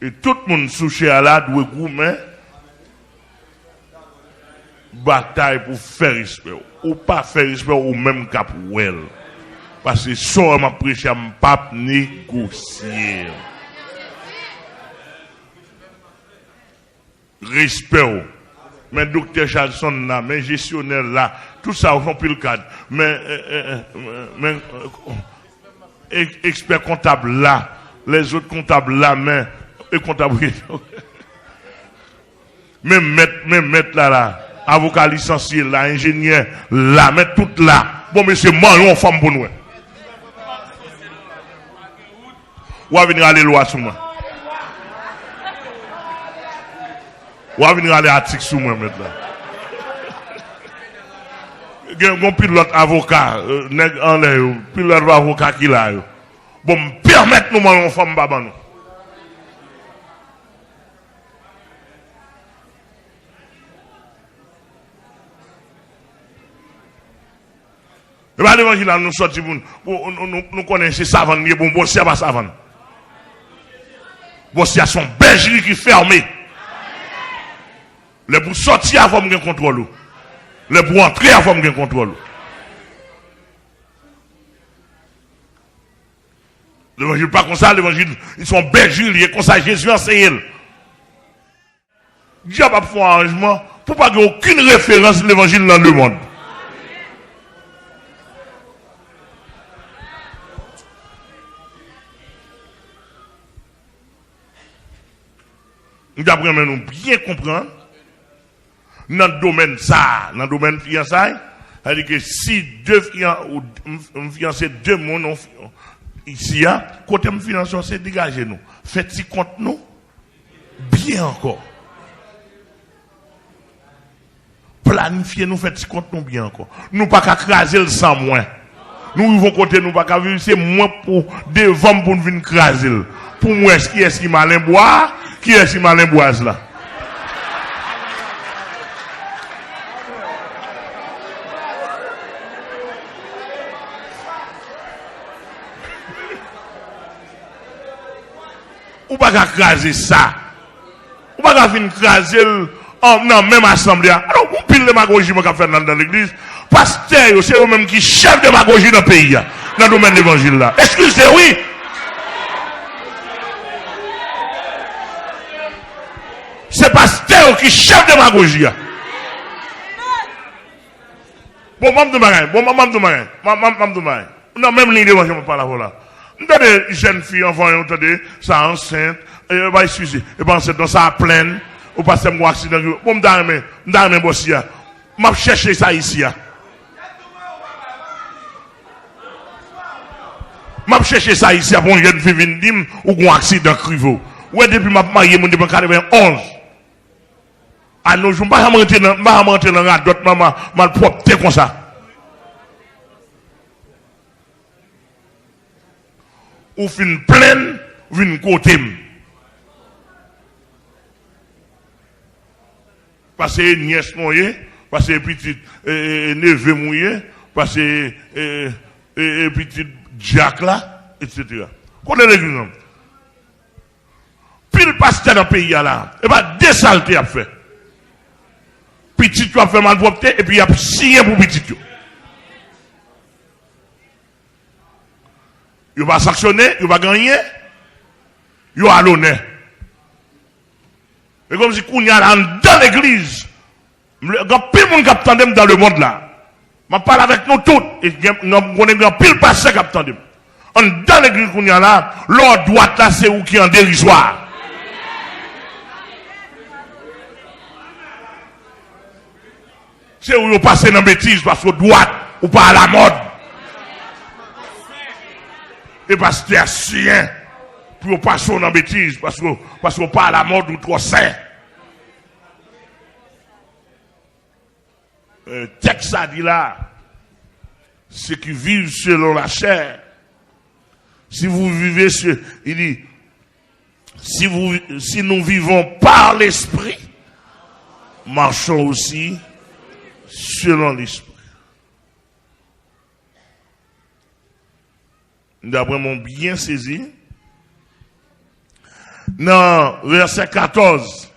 Et tout le monde souché à la doit goumer bataille pour faire respect. Ou pas faire respect ou même cap well. Parce que ça m'a prêché à pas négocier. Respect. Mais docteur Charlson là, mais gestionnaire là, tout ça on plus le cadre. Mais expert comptable là, les autres comptables là, mais et comptabilité. Même mettre là, avocat licencié là, ingénieur là, mettre tout là. Bon, monsieur, moi, on femme pour nous. Ou à venir aller loi sur moi. Ou à venir aller article sur moi, mettre là. Il y a un pilote avocat, pilote avocat qui là. Bon, permettre nous, moi, on femme baba nous. Et bien, l'évangile, nous sortons, nous connaissons savant, bon, c'est pas savant. Bon, c'est son bergerie qui est fermée. Les pour sortir avant de contrôle. Les pour entrer avant de contrôle. L'évangile pas comme ça, l'évangile, ils sont bergers, ils sont comme ça, Jésus enseigne. Dieu va faire un arrangement pour pas qu'il n'y ait aucune référence de l'évangile dans le monde. Nous devons nous bien comprendre dans le domaine ça, dans le domaine fiançailles, c'est-à-dire que si deux fiancés, deux mondes ici, côté financier, c'est dégager nous. Faites-y compte nous, bien encore. Planifiez nous, faites-y compte nous bien encore. Nous pas qu'à craser le sang moins. Nous vivons côté nous pas qu'à vivre, c'est moins pour devant pour nous venir craser. Pour moi, qui est-ce qui malin bois? Qui est-ce qui malin boise là? Ou pas qu'à craser ça. Ou pas qu'à venir craser non, même assemblée. Alors, on pile de démagogie qu'on fait dans l'église. Pasteur, c'est eux-mêmes qui chef de démagogie dans le pays, dans le domaine de l'évangile là. Excusez, oui. C'est pasteur qui chef de démagogie. Bon, maman de marin. Non, même l'idée, moi, je ne parle pas là. Nous avons des jeunes filles, enfants, vous entendez, ça enceinte, et va excuser, et ben c'est dans sa plaine, ou pas c'est un accident. Bon, m'dame bossi, m'a cherché ça ici. M'a cherché ça ici, pour une jeune fille vient ou un accident crivo. Ouais, depuis m'a marié, mon depuis 91. Ah non, je ne vais pas rentrer dans la d'autres maman, mal propre, comme ça. Ou fin pleine, ou fin côté. Parce que nièce mouillée, parce que petite neveu mouillé, parce que petite Jack là, etc. Connaissez l'exemple. Pile pasteur dans le pays là, et bien deux saletés à faire. Petit tu as fait mal propre, et puis il y a signé pour petit. Il va sanctionner, il va gagner, il va à l'honneur. Et comme si qu'on y a dans l'église, il y a pile de monde qui attendent dans le monde là. Je parle avec nous tous, et nous avons pile passé qui attendent. Dans l'église qu'on y a là, l'ordre droite là, c'est où qui est en dérisoire. C'est où vous passez dans la bêtise parce que droite ou pas à la mode. Et parce que c'est sien pour passer dans la bêtise parce que pas à la mode ou trop sain. Texte a dit là, ceux qui vivent selon la chair, si vous vivez il dit, si nous vivons par l'esprit, marchons aussi selon l'esprit. D'après mon bien saisi, dans verset 14,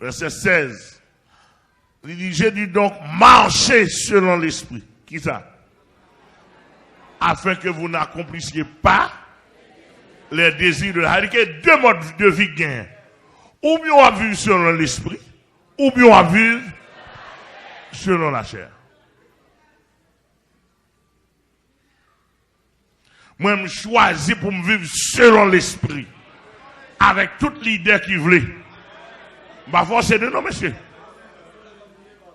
verset 16, il dit, j'ai dit donc, marchez selon l'esprit. Qui ça? Afin que vous n'accomplissiez pas les désirs de la vie. Il y a deux modes de vie gagnent. Ou bien on a vu selon l'esprit, ou bien on a vu selon la chair. Moi, je choisis pour me vivre selon l'esprit. Avec toute l'idée qui voulait. Je ne vais pas forcer nous, non, monsieur.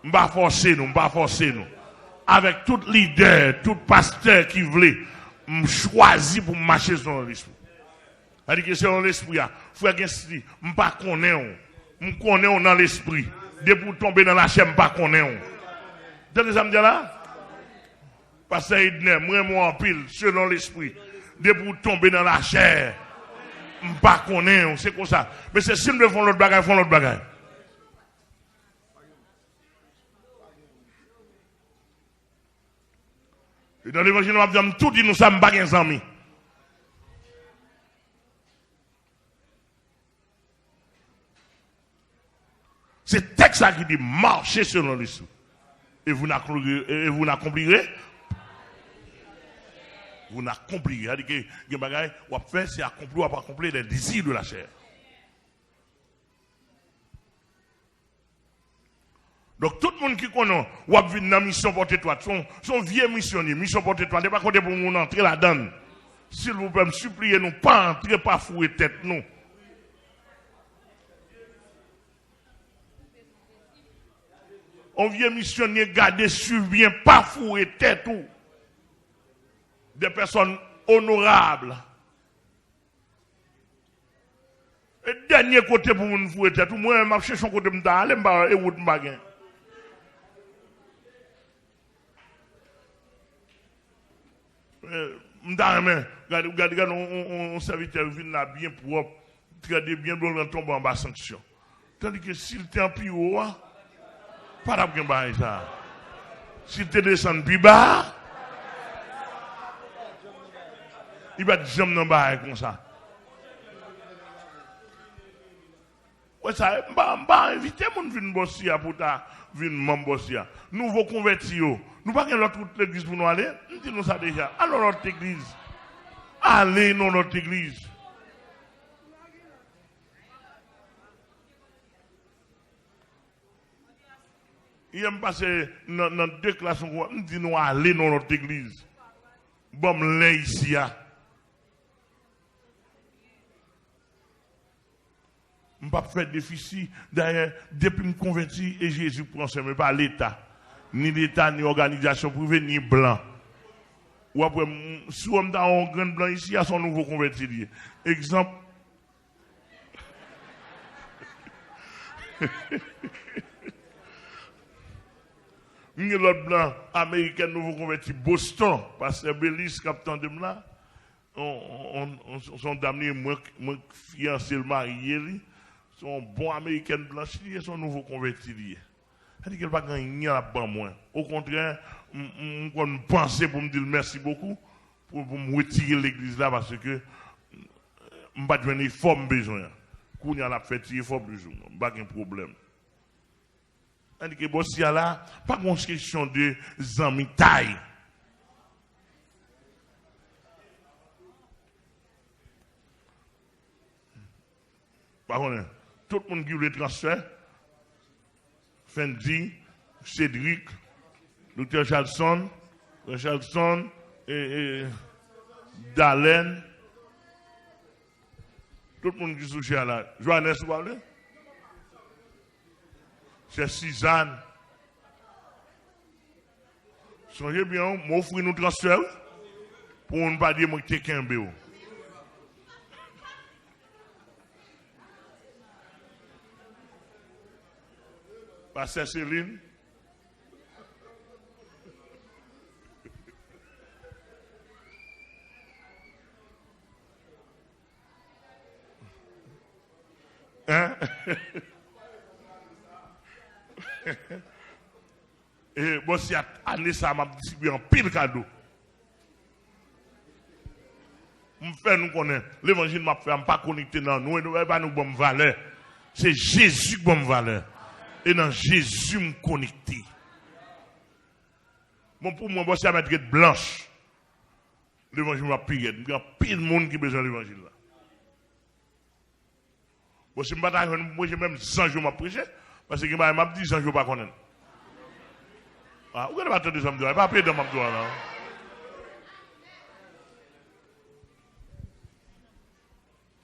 Je ne vais pas forcer nous. Avec toute l'idée, tout pasteur qui voulait, je choisis pour marcher selon l'esprit. C'est-à-dire que selon l'esprit, frère, je ne pas connaître. Je connais dans l'esprit. Dès pour tomber dans la chair, je ne pas connaître. Vous entendez ça me dire là? Parce que moi en pile, selon l'esprit. Dès pour tomber dans la chair, je ne pas connaître. C'est comme ça. Mais c'est si nous font l'autre bagaille, Et dans l'évangile, on va dire tout dit nous sommes pas des amis. C'est le texte qui dit marcher selon l'esprit. Et vous n'accomplirez. Vous n'accomplirez. C'est-à-dire que les bagages, on va faire, c'est accomplir ou pas accomplir les désirs de la chair. Donc, tout le monde qui connaît, ou a vu dans la mission porte-toi, son vieux missionnaire, mission porte-toi, n'est pas compté pour nous entrer là-dedans. S'il vous plaît, me suppliez, nous pas entrer, pas fouer tête, nous. On vient missionnaire, garder, suivre bien, pas fouer tête, ou. Des personnes honorables. Et dernier côté pour nous fouer tête, moi, je cherche un côté de m'aller, et où de m'aller. Regardez, on serviteur vient là bien propre, regardez bien, on tombe en bas sanction. Tandis que s'il était en plus haut, pas de bien ça. S'il te descend plus bas, il va te jammer dans le bas comme ça. Ouais, ça, inviter mon vin bossia pour ta vin membre bossia. Nouveau converti, nous pas l'autre église pour nous aller. Nous disons ça déjà. Alors l'autre église. Allez dans l'autre église. Il aime passer dans deux classes. Nous disons allez dans l'autre église. Bon, là ici. Je ne vais pas faire déficit. D'ailleurs, depuis que je me convertis, et Jésus prend ça, mais pas l'État. Ni l'État, ni l'organisation privée, ni blanc. Ou après, si on a un grand blanc ici, il y a son nouveau converti. Exemple. L'autre blanc américain nouveau converti, Boston, Pasteur Bellis, capitaine de là, son damné, moi, fiancé le marié, son bon américain blanchi, son nouveau converti. C'est-à-dire qu'il ne va pas gagner là-bas, moi. Au contraire, je pense pour me dire merci beaucoup, pour me retirer l'église là, parce que je ne vais pas devenir fort besoin. Quand il a fait tirer fort besoin, je n'ai pas de problème. C'est-à-dire que bon, si là, pas une question de zamitaille. Par contre, tout le monde qui veut le transfert, Fendi, Cédric, Dr. Charlson, et Dalen, tout le monde qui souche là. Johannes, vous parlez? C'est Suzanne. Songez bien, m'offrir nous transfert pour ne pas dire que tu es un béo. Pasteur Céline. Hein? Et bon, si année ça m'a distribué un pile cadeau. Je fais nous connaître. L'évangile m'a fait pas connecter dans nous et nous pas nous bonne valeur. C'est Jésus qui bonne valeur. Et dans Jésus me connecté. Bon, pour moi, c'est à mettre blanche. L'évangile m'a pire. Il y a pile de monde qui a besoin de l'évangile là. Bon, si moi, j'ai même 100 jours à prêcher. Parce que m'a dit 100 jours pas connaître. Ah, vous n'avez pas entendu ça me dire. Pas appeler dans ma doigt là.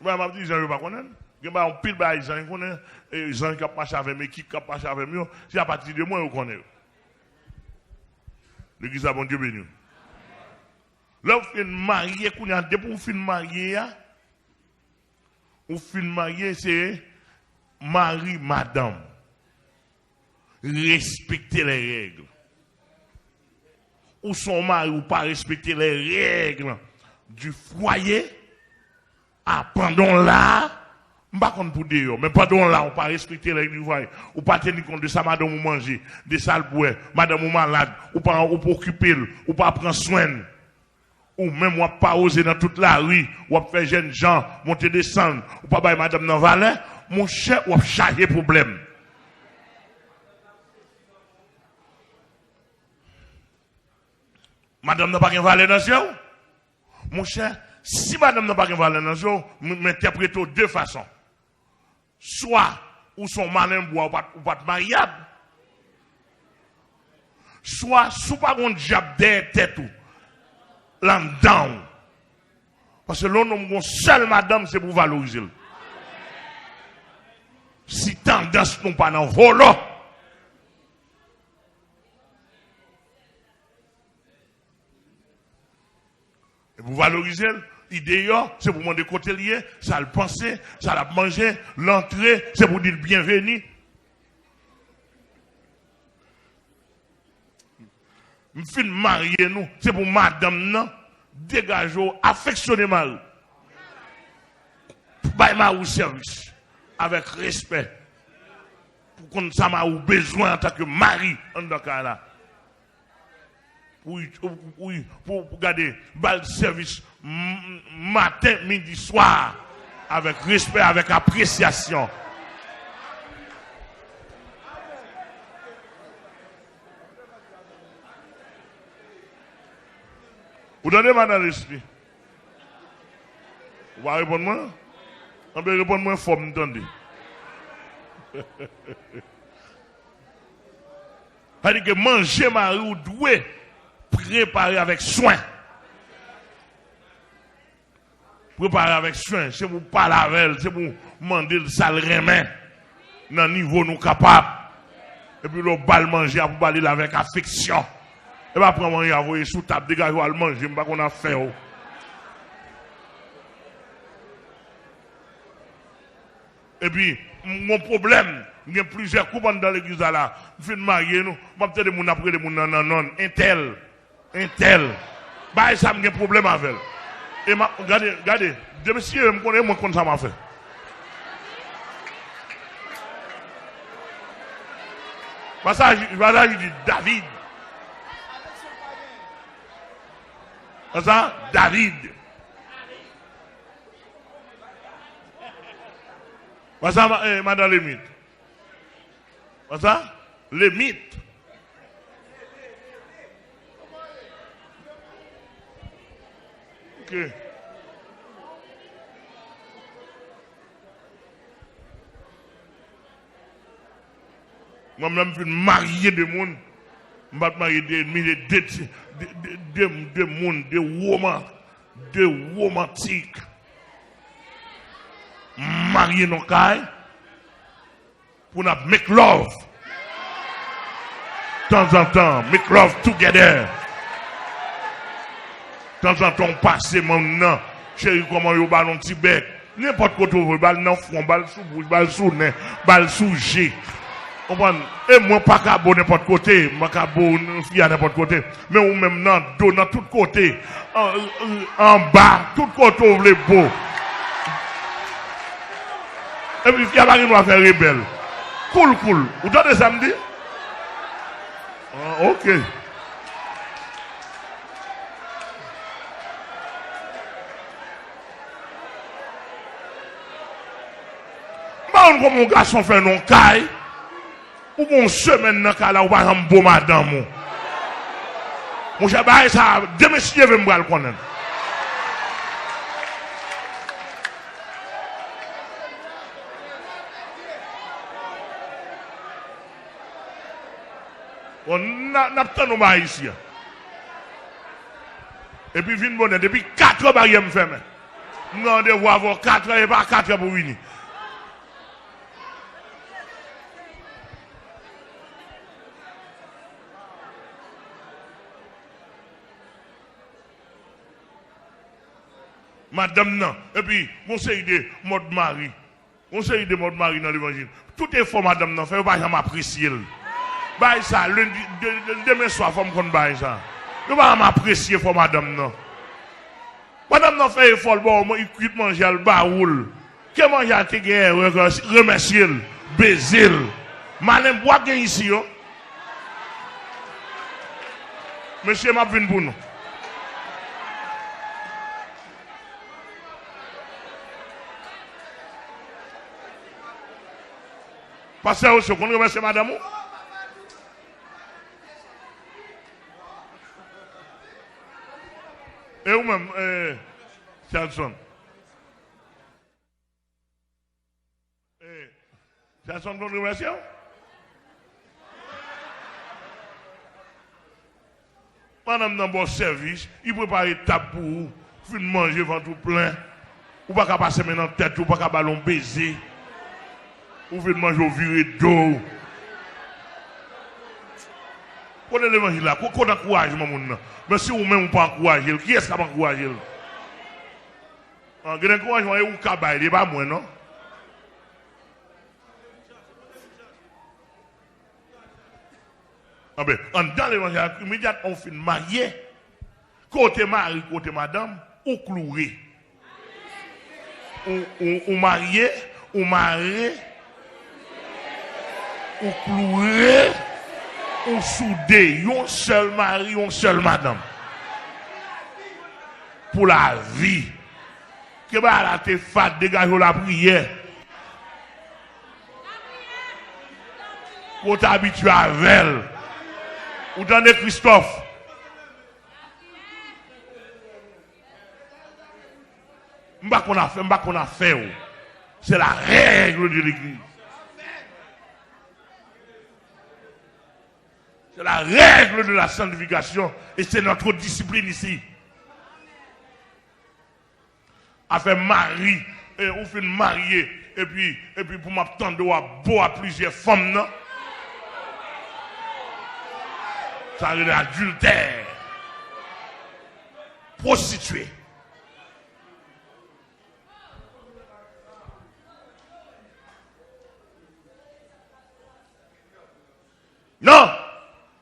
Moi, m'a dit 100 jours pas connaître. Il y a un pile de gens qui connaissent, et les gens qui marchent avec moi, qui marchent avec moi, c'est à partir de moi, vous connaissez. L'église a bon Dieu béni. Là, vous faites marier, vous faites marier, vous faites marier, c'est mari, madame. Respectez les règles. Ou son mari, ou pas respecter les règles du foyer, pendant là, pas contre pour dire, mais pendant là, on pas respecter les règles du foyer, ou pas tenir compte de ça, madame ou manger, de ça le boire, madame ou malade, ou pas occuper, ou pas prendre soin, ou même ou pas oser dans toute la rue, ou faire jeunes gens, monter descendre, ou pas bailler madame dans valet, mon cher, ou charger problème. Madame n'a pas de valeur dans le ciel. Mon cher, si madame n'a pas de valeur dans le ciel, m'interprète de deux façons. Soit, ou son malin bois, ou pas de mariable. Soit, sous pas un diable derrière tête ou, là-dedans. Parce que l'on seule madame, c'est pour valoriser. Si tendance non pas dans le volo, et pour valoriser, l'idée, c'est pour demander côté lié, ça le penser, ça l'a manger, l'entrée, c'est pour dire bienvenue. Je suis marié, nous, c'est pour madame, non, dégager, affectionner mari. Pour ma ou service, avec respect. Pour qu'on ça m'a besoin en tant que mari, en tant que là. Pour garder le service matin, midi, soir, avec respect, avec appréciation. Vous donnez mal dans l'esprit. Vous allez répondre moi? On peut répondre moi fort, m'entendez? C'est-à-dire que manger Marie ou doué, préparer avec soin. Préparer avec soin, c'est pour parler avec elle, c'est pour demander le salaire main dans le niveau nous capable. Et puis le bal manger pour parler avec affection. Et pas prendre un envoyer sous table, dégager à le manger, pas qu'on a fait. Et puis, mon problème, il y a plusieurs coupons dans l'église là. Je suis marié, nous. Je vais peut-être mon après les gens non, un tel. Bah, ça me un problème avec elle. Et regardez, de monsieur, je me connais, moi, comment ça m'a fait. Passage, il dit David. Ça, David. Ça, madame les mythes. Ça, les mythes. Ok. Moi-même, je suis marié de monde. Je suis marié de milliers de monde, de romantiques. Marié nos cailles pour nous make love. De temps en temps, make love together. De temps en temps, passer mon nom. Chérie, comment vous avez un petit bec. N'importe quoi, vous avez un front, balle sous bouche, balle sous nez, balle sous G. Et moi, pas qu'à bon n'importe côté, moi qu'à bon fille à n'importe côté, mais ou même dans dos, dans tout côté, en bas, tout côté, vous voulez beau. Et puis, il y a pas qui doit faire rebelle. Cool. Vous donnez samedi? Ok. Bon, comme mon garçon fait non caille, ou mon semaine dans cas là, ou pas un beau madame. Mon cher, ça, deux messieurs veulent me connaître. On n'a pas de ici. Et puis, vine bonne, depuis 4 ans, je me ferme. Nous devons avoir 4 ans et pas 4 ans pour venir. Madame, non. Et puis, conseil de mode mari. Conseil de mode mari dans l'évangile. Tout est fort, madame, non. Fait pas jamais apprécier. Bah, ça, lundi, demain soir, faut me connaître bah, ça. Je vais m'apprécier, faut madame, non. Madame, non, fait effort, bon, il quitte manger le baoul. Que manger à te gagner, remercier, baiser. Madame, bois bien ici, yo. Monsieur, m'a venu pour nous. Passez au second, remerciez madame. vous-même, Charlson. Charlson, controversien? Pendant dans bon service, il prépare une table pour vous, fin manger ventre plein. Ou pas qu'à passer maintenant tête, ou pas qu'à ballon baiser. Ou fin manger au viré d'eau. Prenez l'évangile là, qu'on encourage mon monde. Mais si vous-même vous pas encourager, qui est-ce qui va encourager? En grand encouragement, il n'est pas moi, non? Ah ben, dans l'évangile, immédiatement, on finit marié. Côté mari, côté madame, ou cloué. Ou marié, ou marié, ou cloué, ou soudé. Un seul mari, une seule madame. Pour la vie. Que bah là, t'es fat, dégage la prière. Pour t'habituer à elle. Ou donnez Christophe. M'ba qu'on a fait. C'est la règle de l'église. C'est la règle de la sanctification. Et c'est notre discipline ici. A fait mari, et on fait marier, et puis pour m'attendre à boire plusieurs femmes, non? Ça veut dire adultère, prostituée. Non,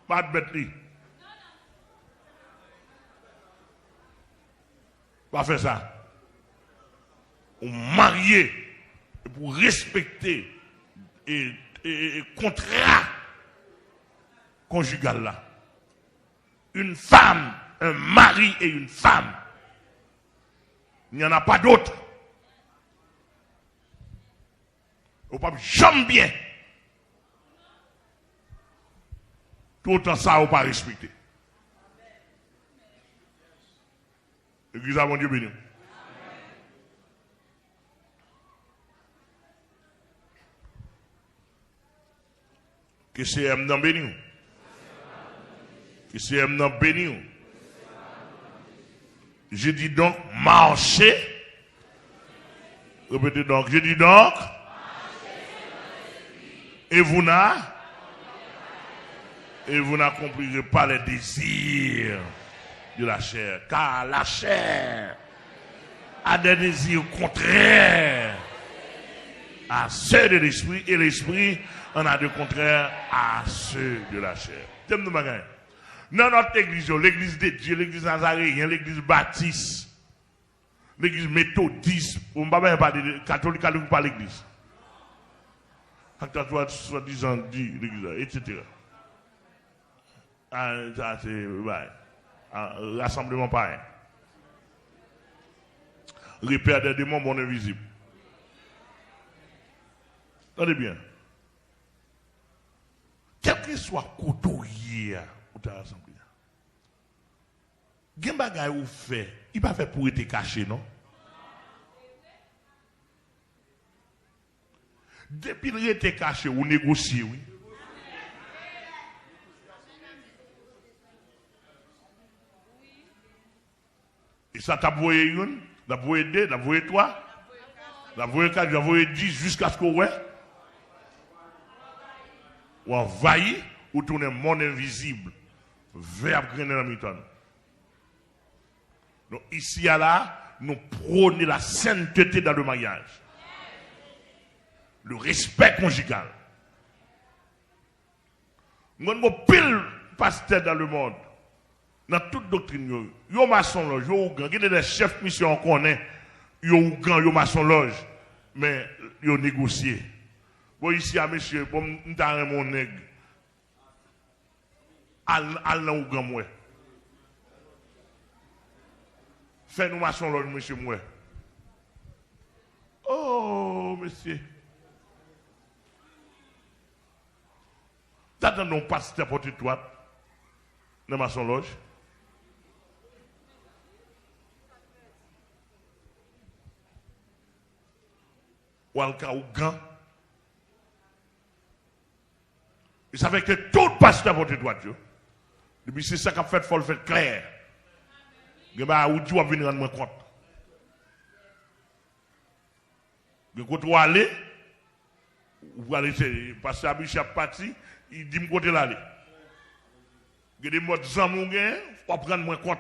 pas de bête. Pas faire ça. On marié pour respecter et contrat conjugal là. Une femme, un mari et une femme. Il n'y en a pas d'autre. Au pas jamais bien. Tout autant ça, on pas respecter. L'église a mon Dieu béni. Que c'est un nom béni. Que c'est un nom béni. Je dis donc, marchez. Répétez donc, je dis donc. Et vous n'accomplirez pas les désirs de la chair. Car la chair a des désirs contraires à ceux de l'esprit. Et l'esprit en a de contraires à ceux de la chair. T'aimes nous bagaille? Dans notre église, l'église de Dieu, l'église nazaréenne, l'église baptiste, l'église méthodiste, on ne va pas parler de catholique, pas l'église. Quand soi-disant dit l'église, etc. Ça c'est rassemblement pareil. Repère des démons bon invisible. Attendez bien. Quel que soit côtoyer ou ta assemblée. Gen bagay ou fait, il pas fait pour être caché, non? Depuis qu'il était caché, ou négocier, oui. Et ça t'a voyé une, t'a voyé deux, t'a voyé trois, t'a voyé quatre, t'a voyé 10 jusqu'à ce qu'on ouais. Ou envahi, ou tourner monde invisible vers Grenelle en mi-temps. Donc ici à là, nous prônons la sainteté dans le mariage. Le respect conjugal. Nous avons pile pasteur dans le monde. Dans toute doctrine, yo maçon loge, yo grand, il y a des chefs mission qu'on connaît, yo grand, yo maçon loge, mais yo négocié. Bon ici à monsieur, pour m'tare mon nègre. Al nan ou grand moi. Fais nous maçon loge monsieur moi. Oh monsieur. T'as dans nos pasteur pour toi dans maçon loge. ou al ka ou gant. Il savait que tout pasteur porte droit. Depuis c'est ça qu'a fait, il faut le faire clair. Il va ou Dieu va venir rendre compte. Quand vous allez, vous allez, pasteur Abichap parti, il dit, côté l'aller. Il y a des mots de zamou, il faut prendre moins compte.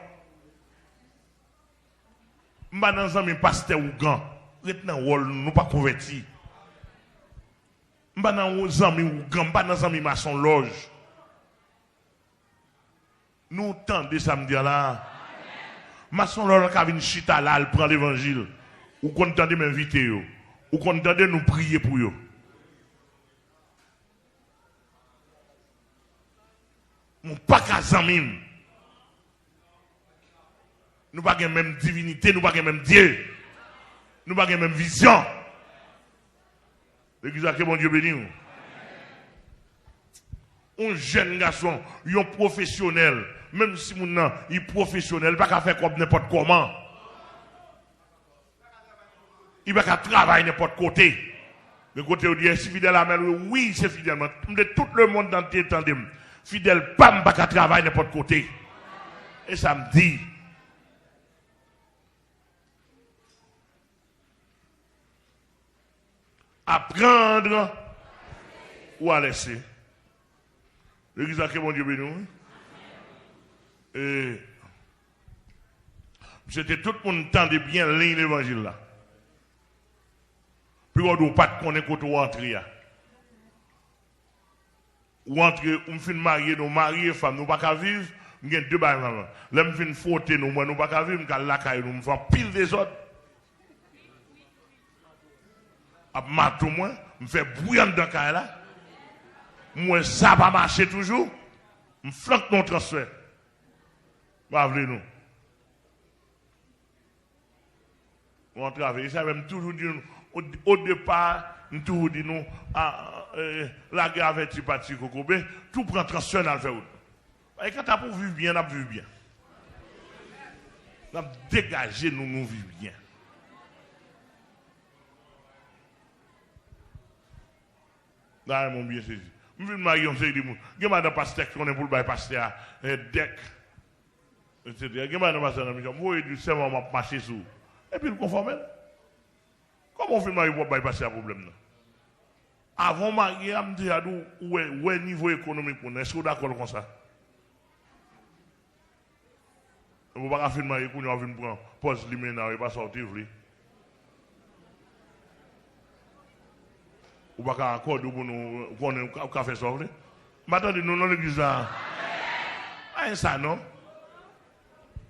Je ne suis pas pasteur ou gant. Maintenant, nous ne pas convertis. Je ne suis pas ou gant, je ne suis pas maçon loge. Nous tendons samedi là. Maçon loge qui vient chita là, il prend l'évangile. Ou qu'on tente de m'inviter, ou qu'on tente de nous prier pour eux. Nous pas qu'à zamim. Nous pas la même divinité, nous pas la même Dieu. Nous pas la même vision. L'église que mon Dieu béni. Un jeune garçon, un professionnel, même si mon nom est professionnel, il ne peut pas faire comme n'importe comment. Il ne peut pas travailler n'importe côté. Le côté où dit, si fidèle à oui, c'est fidèlement. Tout le monde dans le temps, fidèle, pas ne peut travailler n'importe côté. Et ça me dit, apprendre ou à laisser. L'église que mon Dieu béni. Et c'était tout le monde tendait bien l'évangile là. Puis on ne doit pas connaître quand on entre. Ou entre, on finit marier, nous marier, femmes, nous ne pouvons pas vivre. Nous avons deux bagages. Là, nous finit fauter, nous ne pouvons pas vivre, nous avons la caille, nous faisons pile des autres. Après, tout moi, je fais bouillant dans la caille là. Moi, ça va marcher toujours. Je flanque mon transfert. Pas nous. On travaille. Ça même toujours dit, au départ, nous toujours dit, nous, la guerre avec les partis Kokobé, tout prend transfert dans le fait. Et quand tu as pour vivre bien, on a vivre bien. On a dégagé, nous vivre bien. Là, mon bien saisi. Je vais me marier, je vais me dire, madame pasteur qui est pour le pasteur, deck, etc. Je vais madame pasteur, je vais du serment, je vais marcher sur. Et puis, le conforme. Comment on fait marier pour le pasteur problème? Avant de marier, je me dis, où est le niveau économique pour nous? Est-ce que vous êtes d'accord avec ça? Vous ne pouvez pas faire marier pour nous, on va prendre pause liminaire et pas sortir. Ou pas accord pour nous faire ça. Maintenant, nous dans l'église là. Ah, ça non.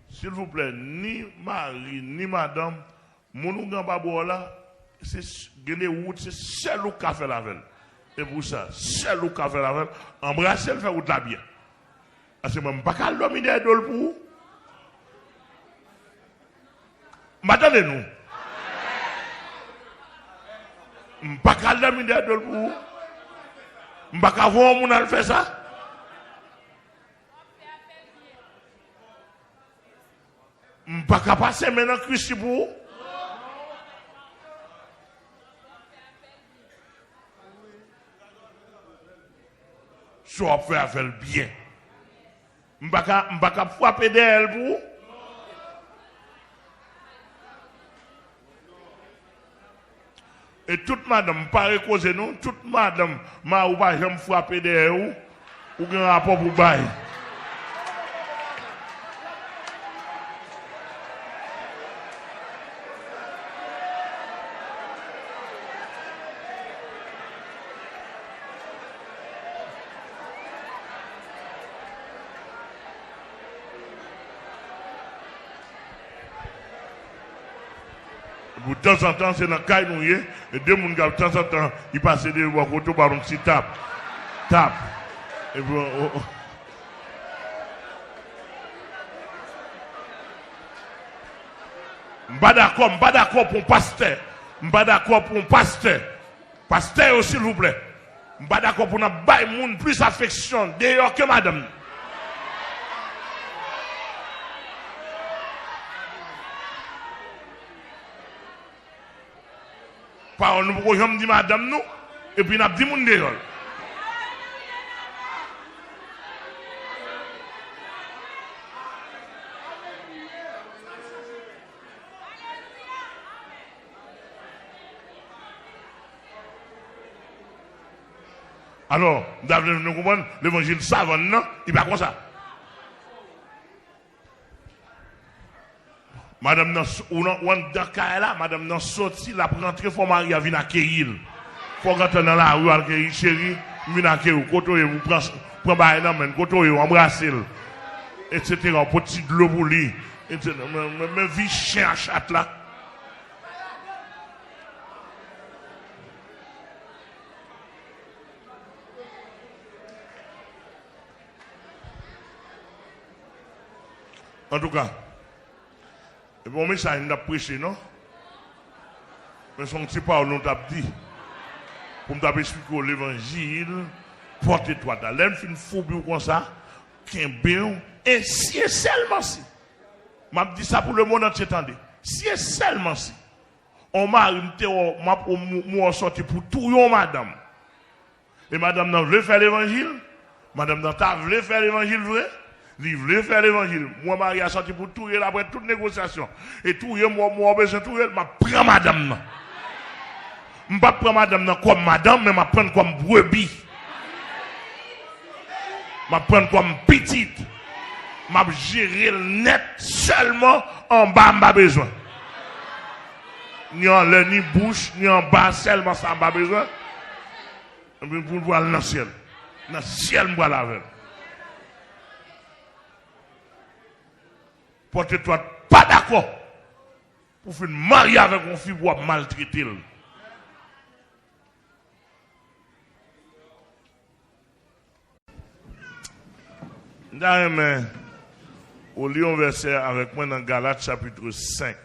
S'il vous plaît, ni mari, ni madame, mon gamba là, c'est gagner route, c'est seul ou qui fait la veille. Et pour ça, seul ou qui fait la veille, embrasser le fait route là bien. Parce que même pas qu'à l'homme idée de pour vous. M'attendez nous. M'pas qu'à l'homme idée de pour vous. M'pas qu'à voir mon al fait ça. M'pas qu'à passer maintenant Christ pour vous. Soit faire le bien. M'pas qu'à frapper d'elle pour vous. Et toute madame, pas cause nous, toute madame, ma ou pas jamais frapper d'elle ou un rapport pour bail. De temps en temps, c'est dans le cas où et deux personnes, de temps en temps, ils passent des photos par un petit tape. Et bon, je ne suis pas d'accord pour un pasteur. Je ne suis pas d'accord pour un pasteur. Pasteur, s'il vous plaît. Je ne suis pas d'accord pour un bail plus affection d'ailleurs que madame. Parole nous pour jamais dire madame nous et puis n'a dit moun dehors. Alors, nous comprenons, l'évangile savant, non, il va comme ça. Madame, madame, dans sorti, la rentrée, il faut marier à venir accueillir. Il faut rentrer dans la rue, accueillir, chérie, venir accueillir, côté, vous prenez par exemple, côté, embrasser, etc. Petit de l'eau pour lui, etc. Mais vie chien à chat là. En tout cas, et bon message nous a prêché, non? Mais son petit parole nous a dit, pour nous expliquer l'évangile, portez-toi dans l'air, fin phobie comme ça, qu'un bien, et si et seulement si, m'a dit ça pour le monde entier, attendez, si et seulement si, on m'a moi sorti pour tout yon madame, et madame n'a voulu faire l'évangile, madame n'a pas voulu faire l'évangile vrai, il voulait faire l'évangile. Moi, Marie a sorti pour tout après toute négociation. Et tout moi, besoin de tout je prends madame. Je ne prends pas madame comme madame, mais je prends comme brebis. Je prends comme petite. Je gérer le net seulement en bas, je besoin. Ni en l'air, ni bouche, ni en bas, seulement ça, je besoin. Et puis pour voir dans le ciel. Dans le ciel, je vais laver. Porte-toi pas d'accord pour faire marier avec une fille pour maltraiter. Mais au lieu un verset avec moi dans Galates chapitre 5.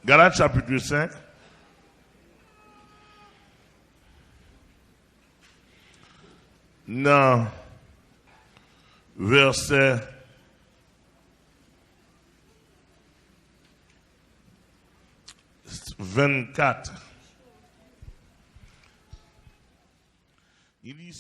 Galates chapitre 5. Non, verset 24. Il dit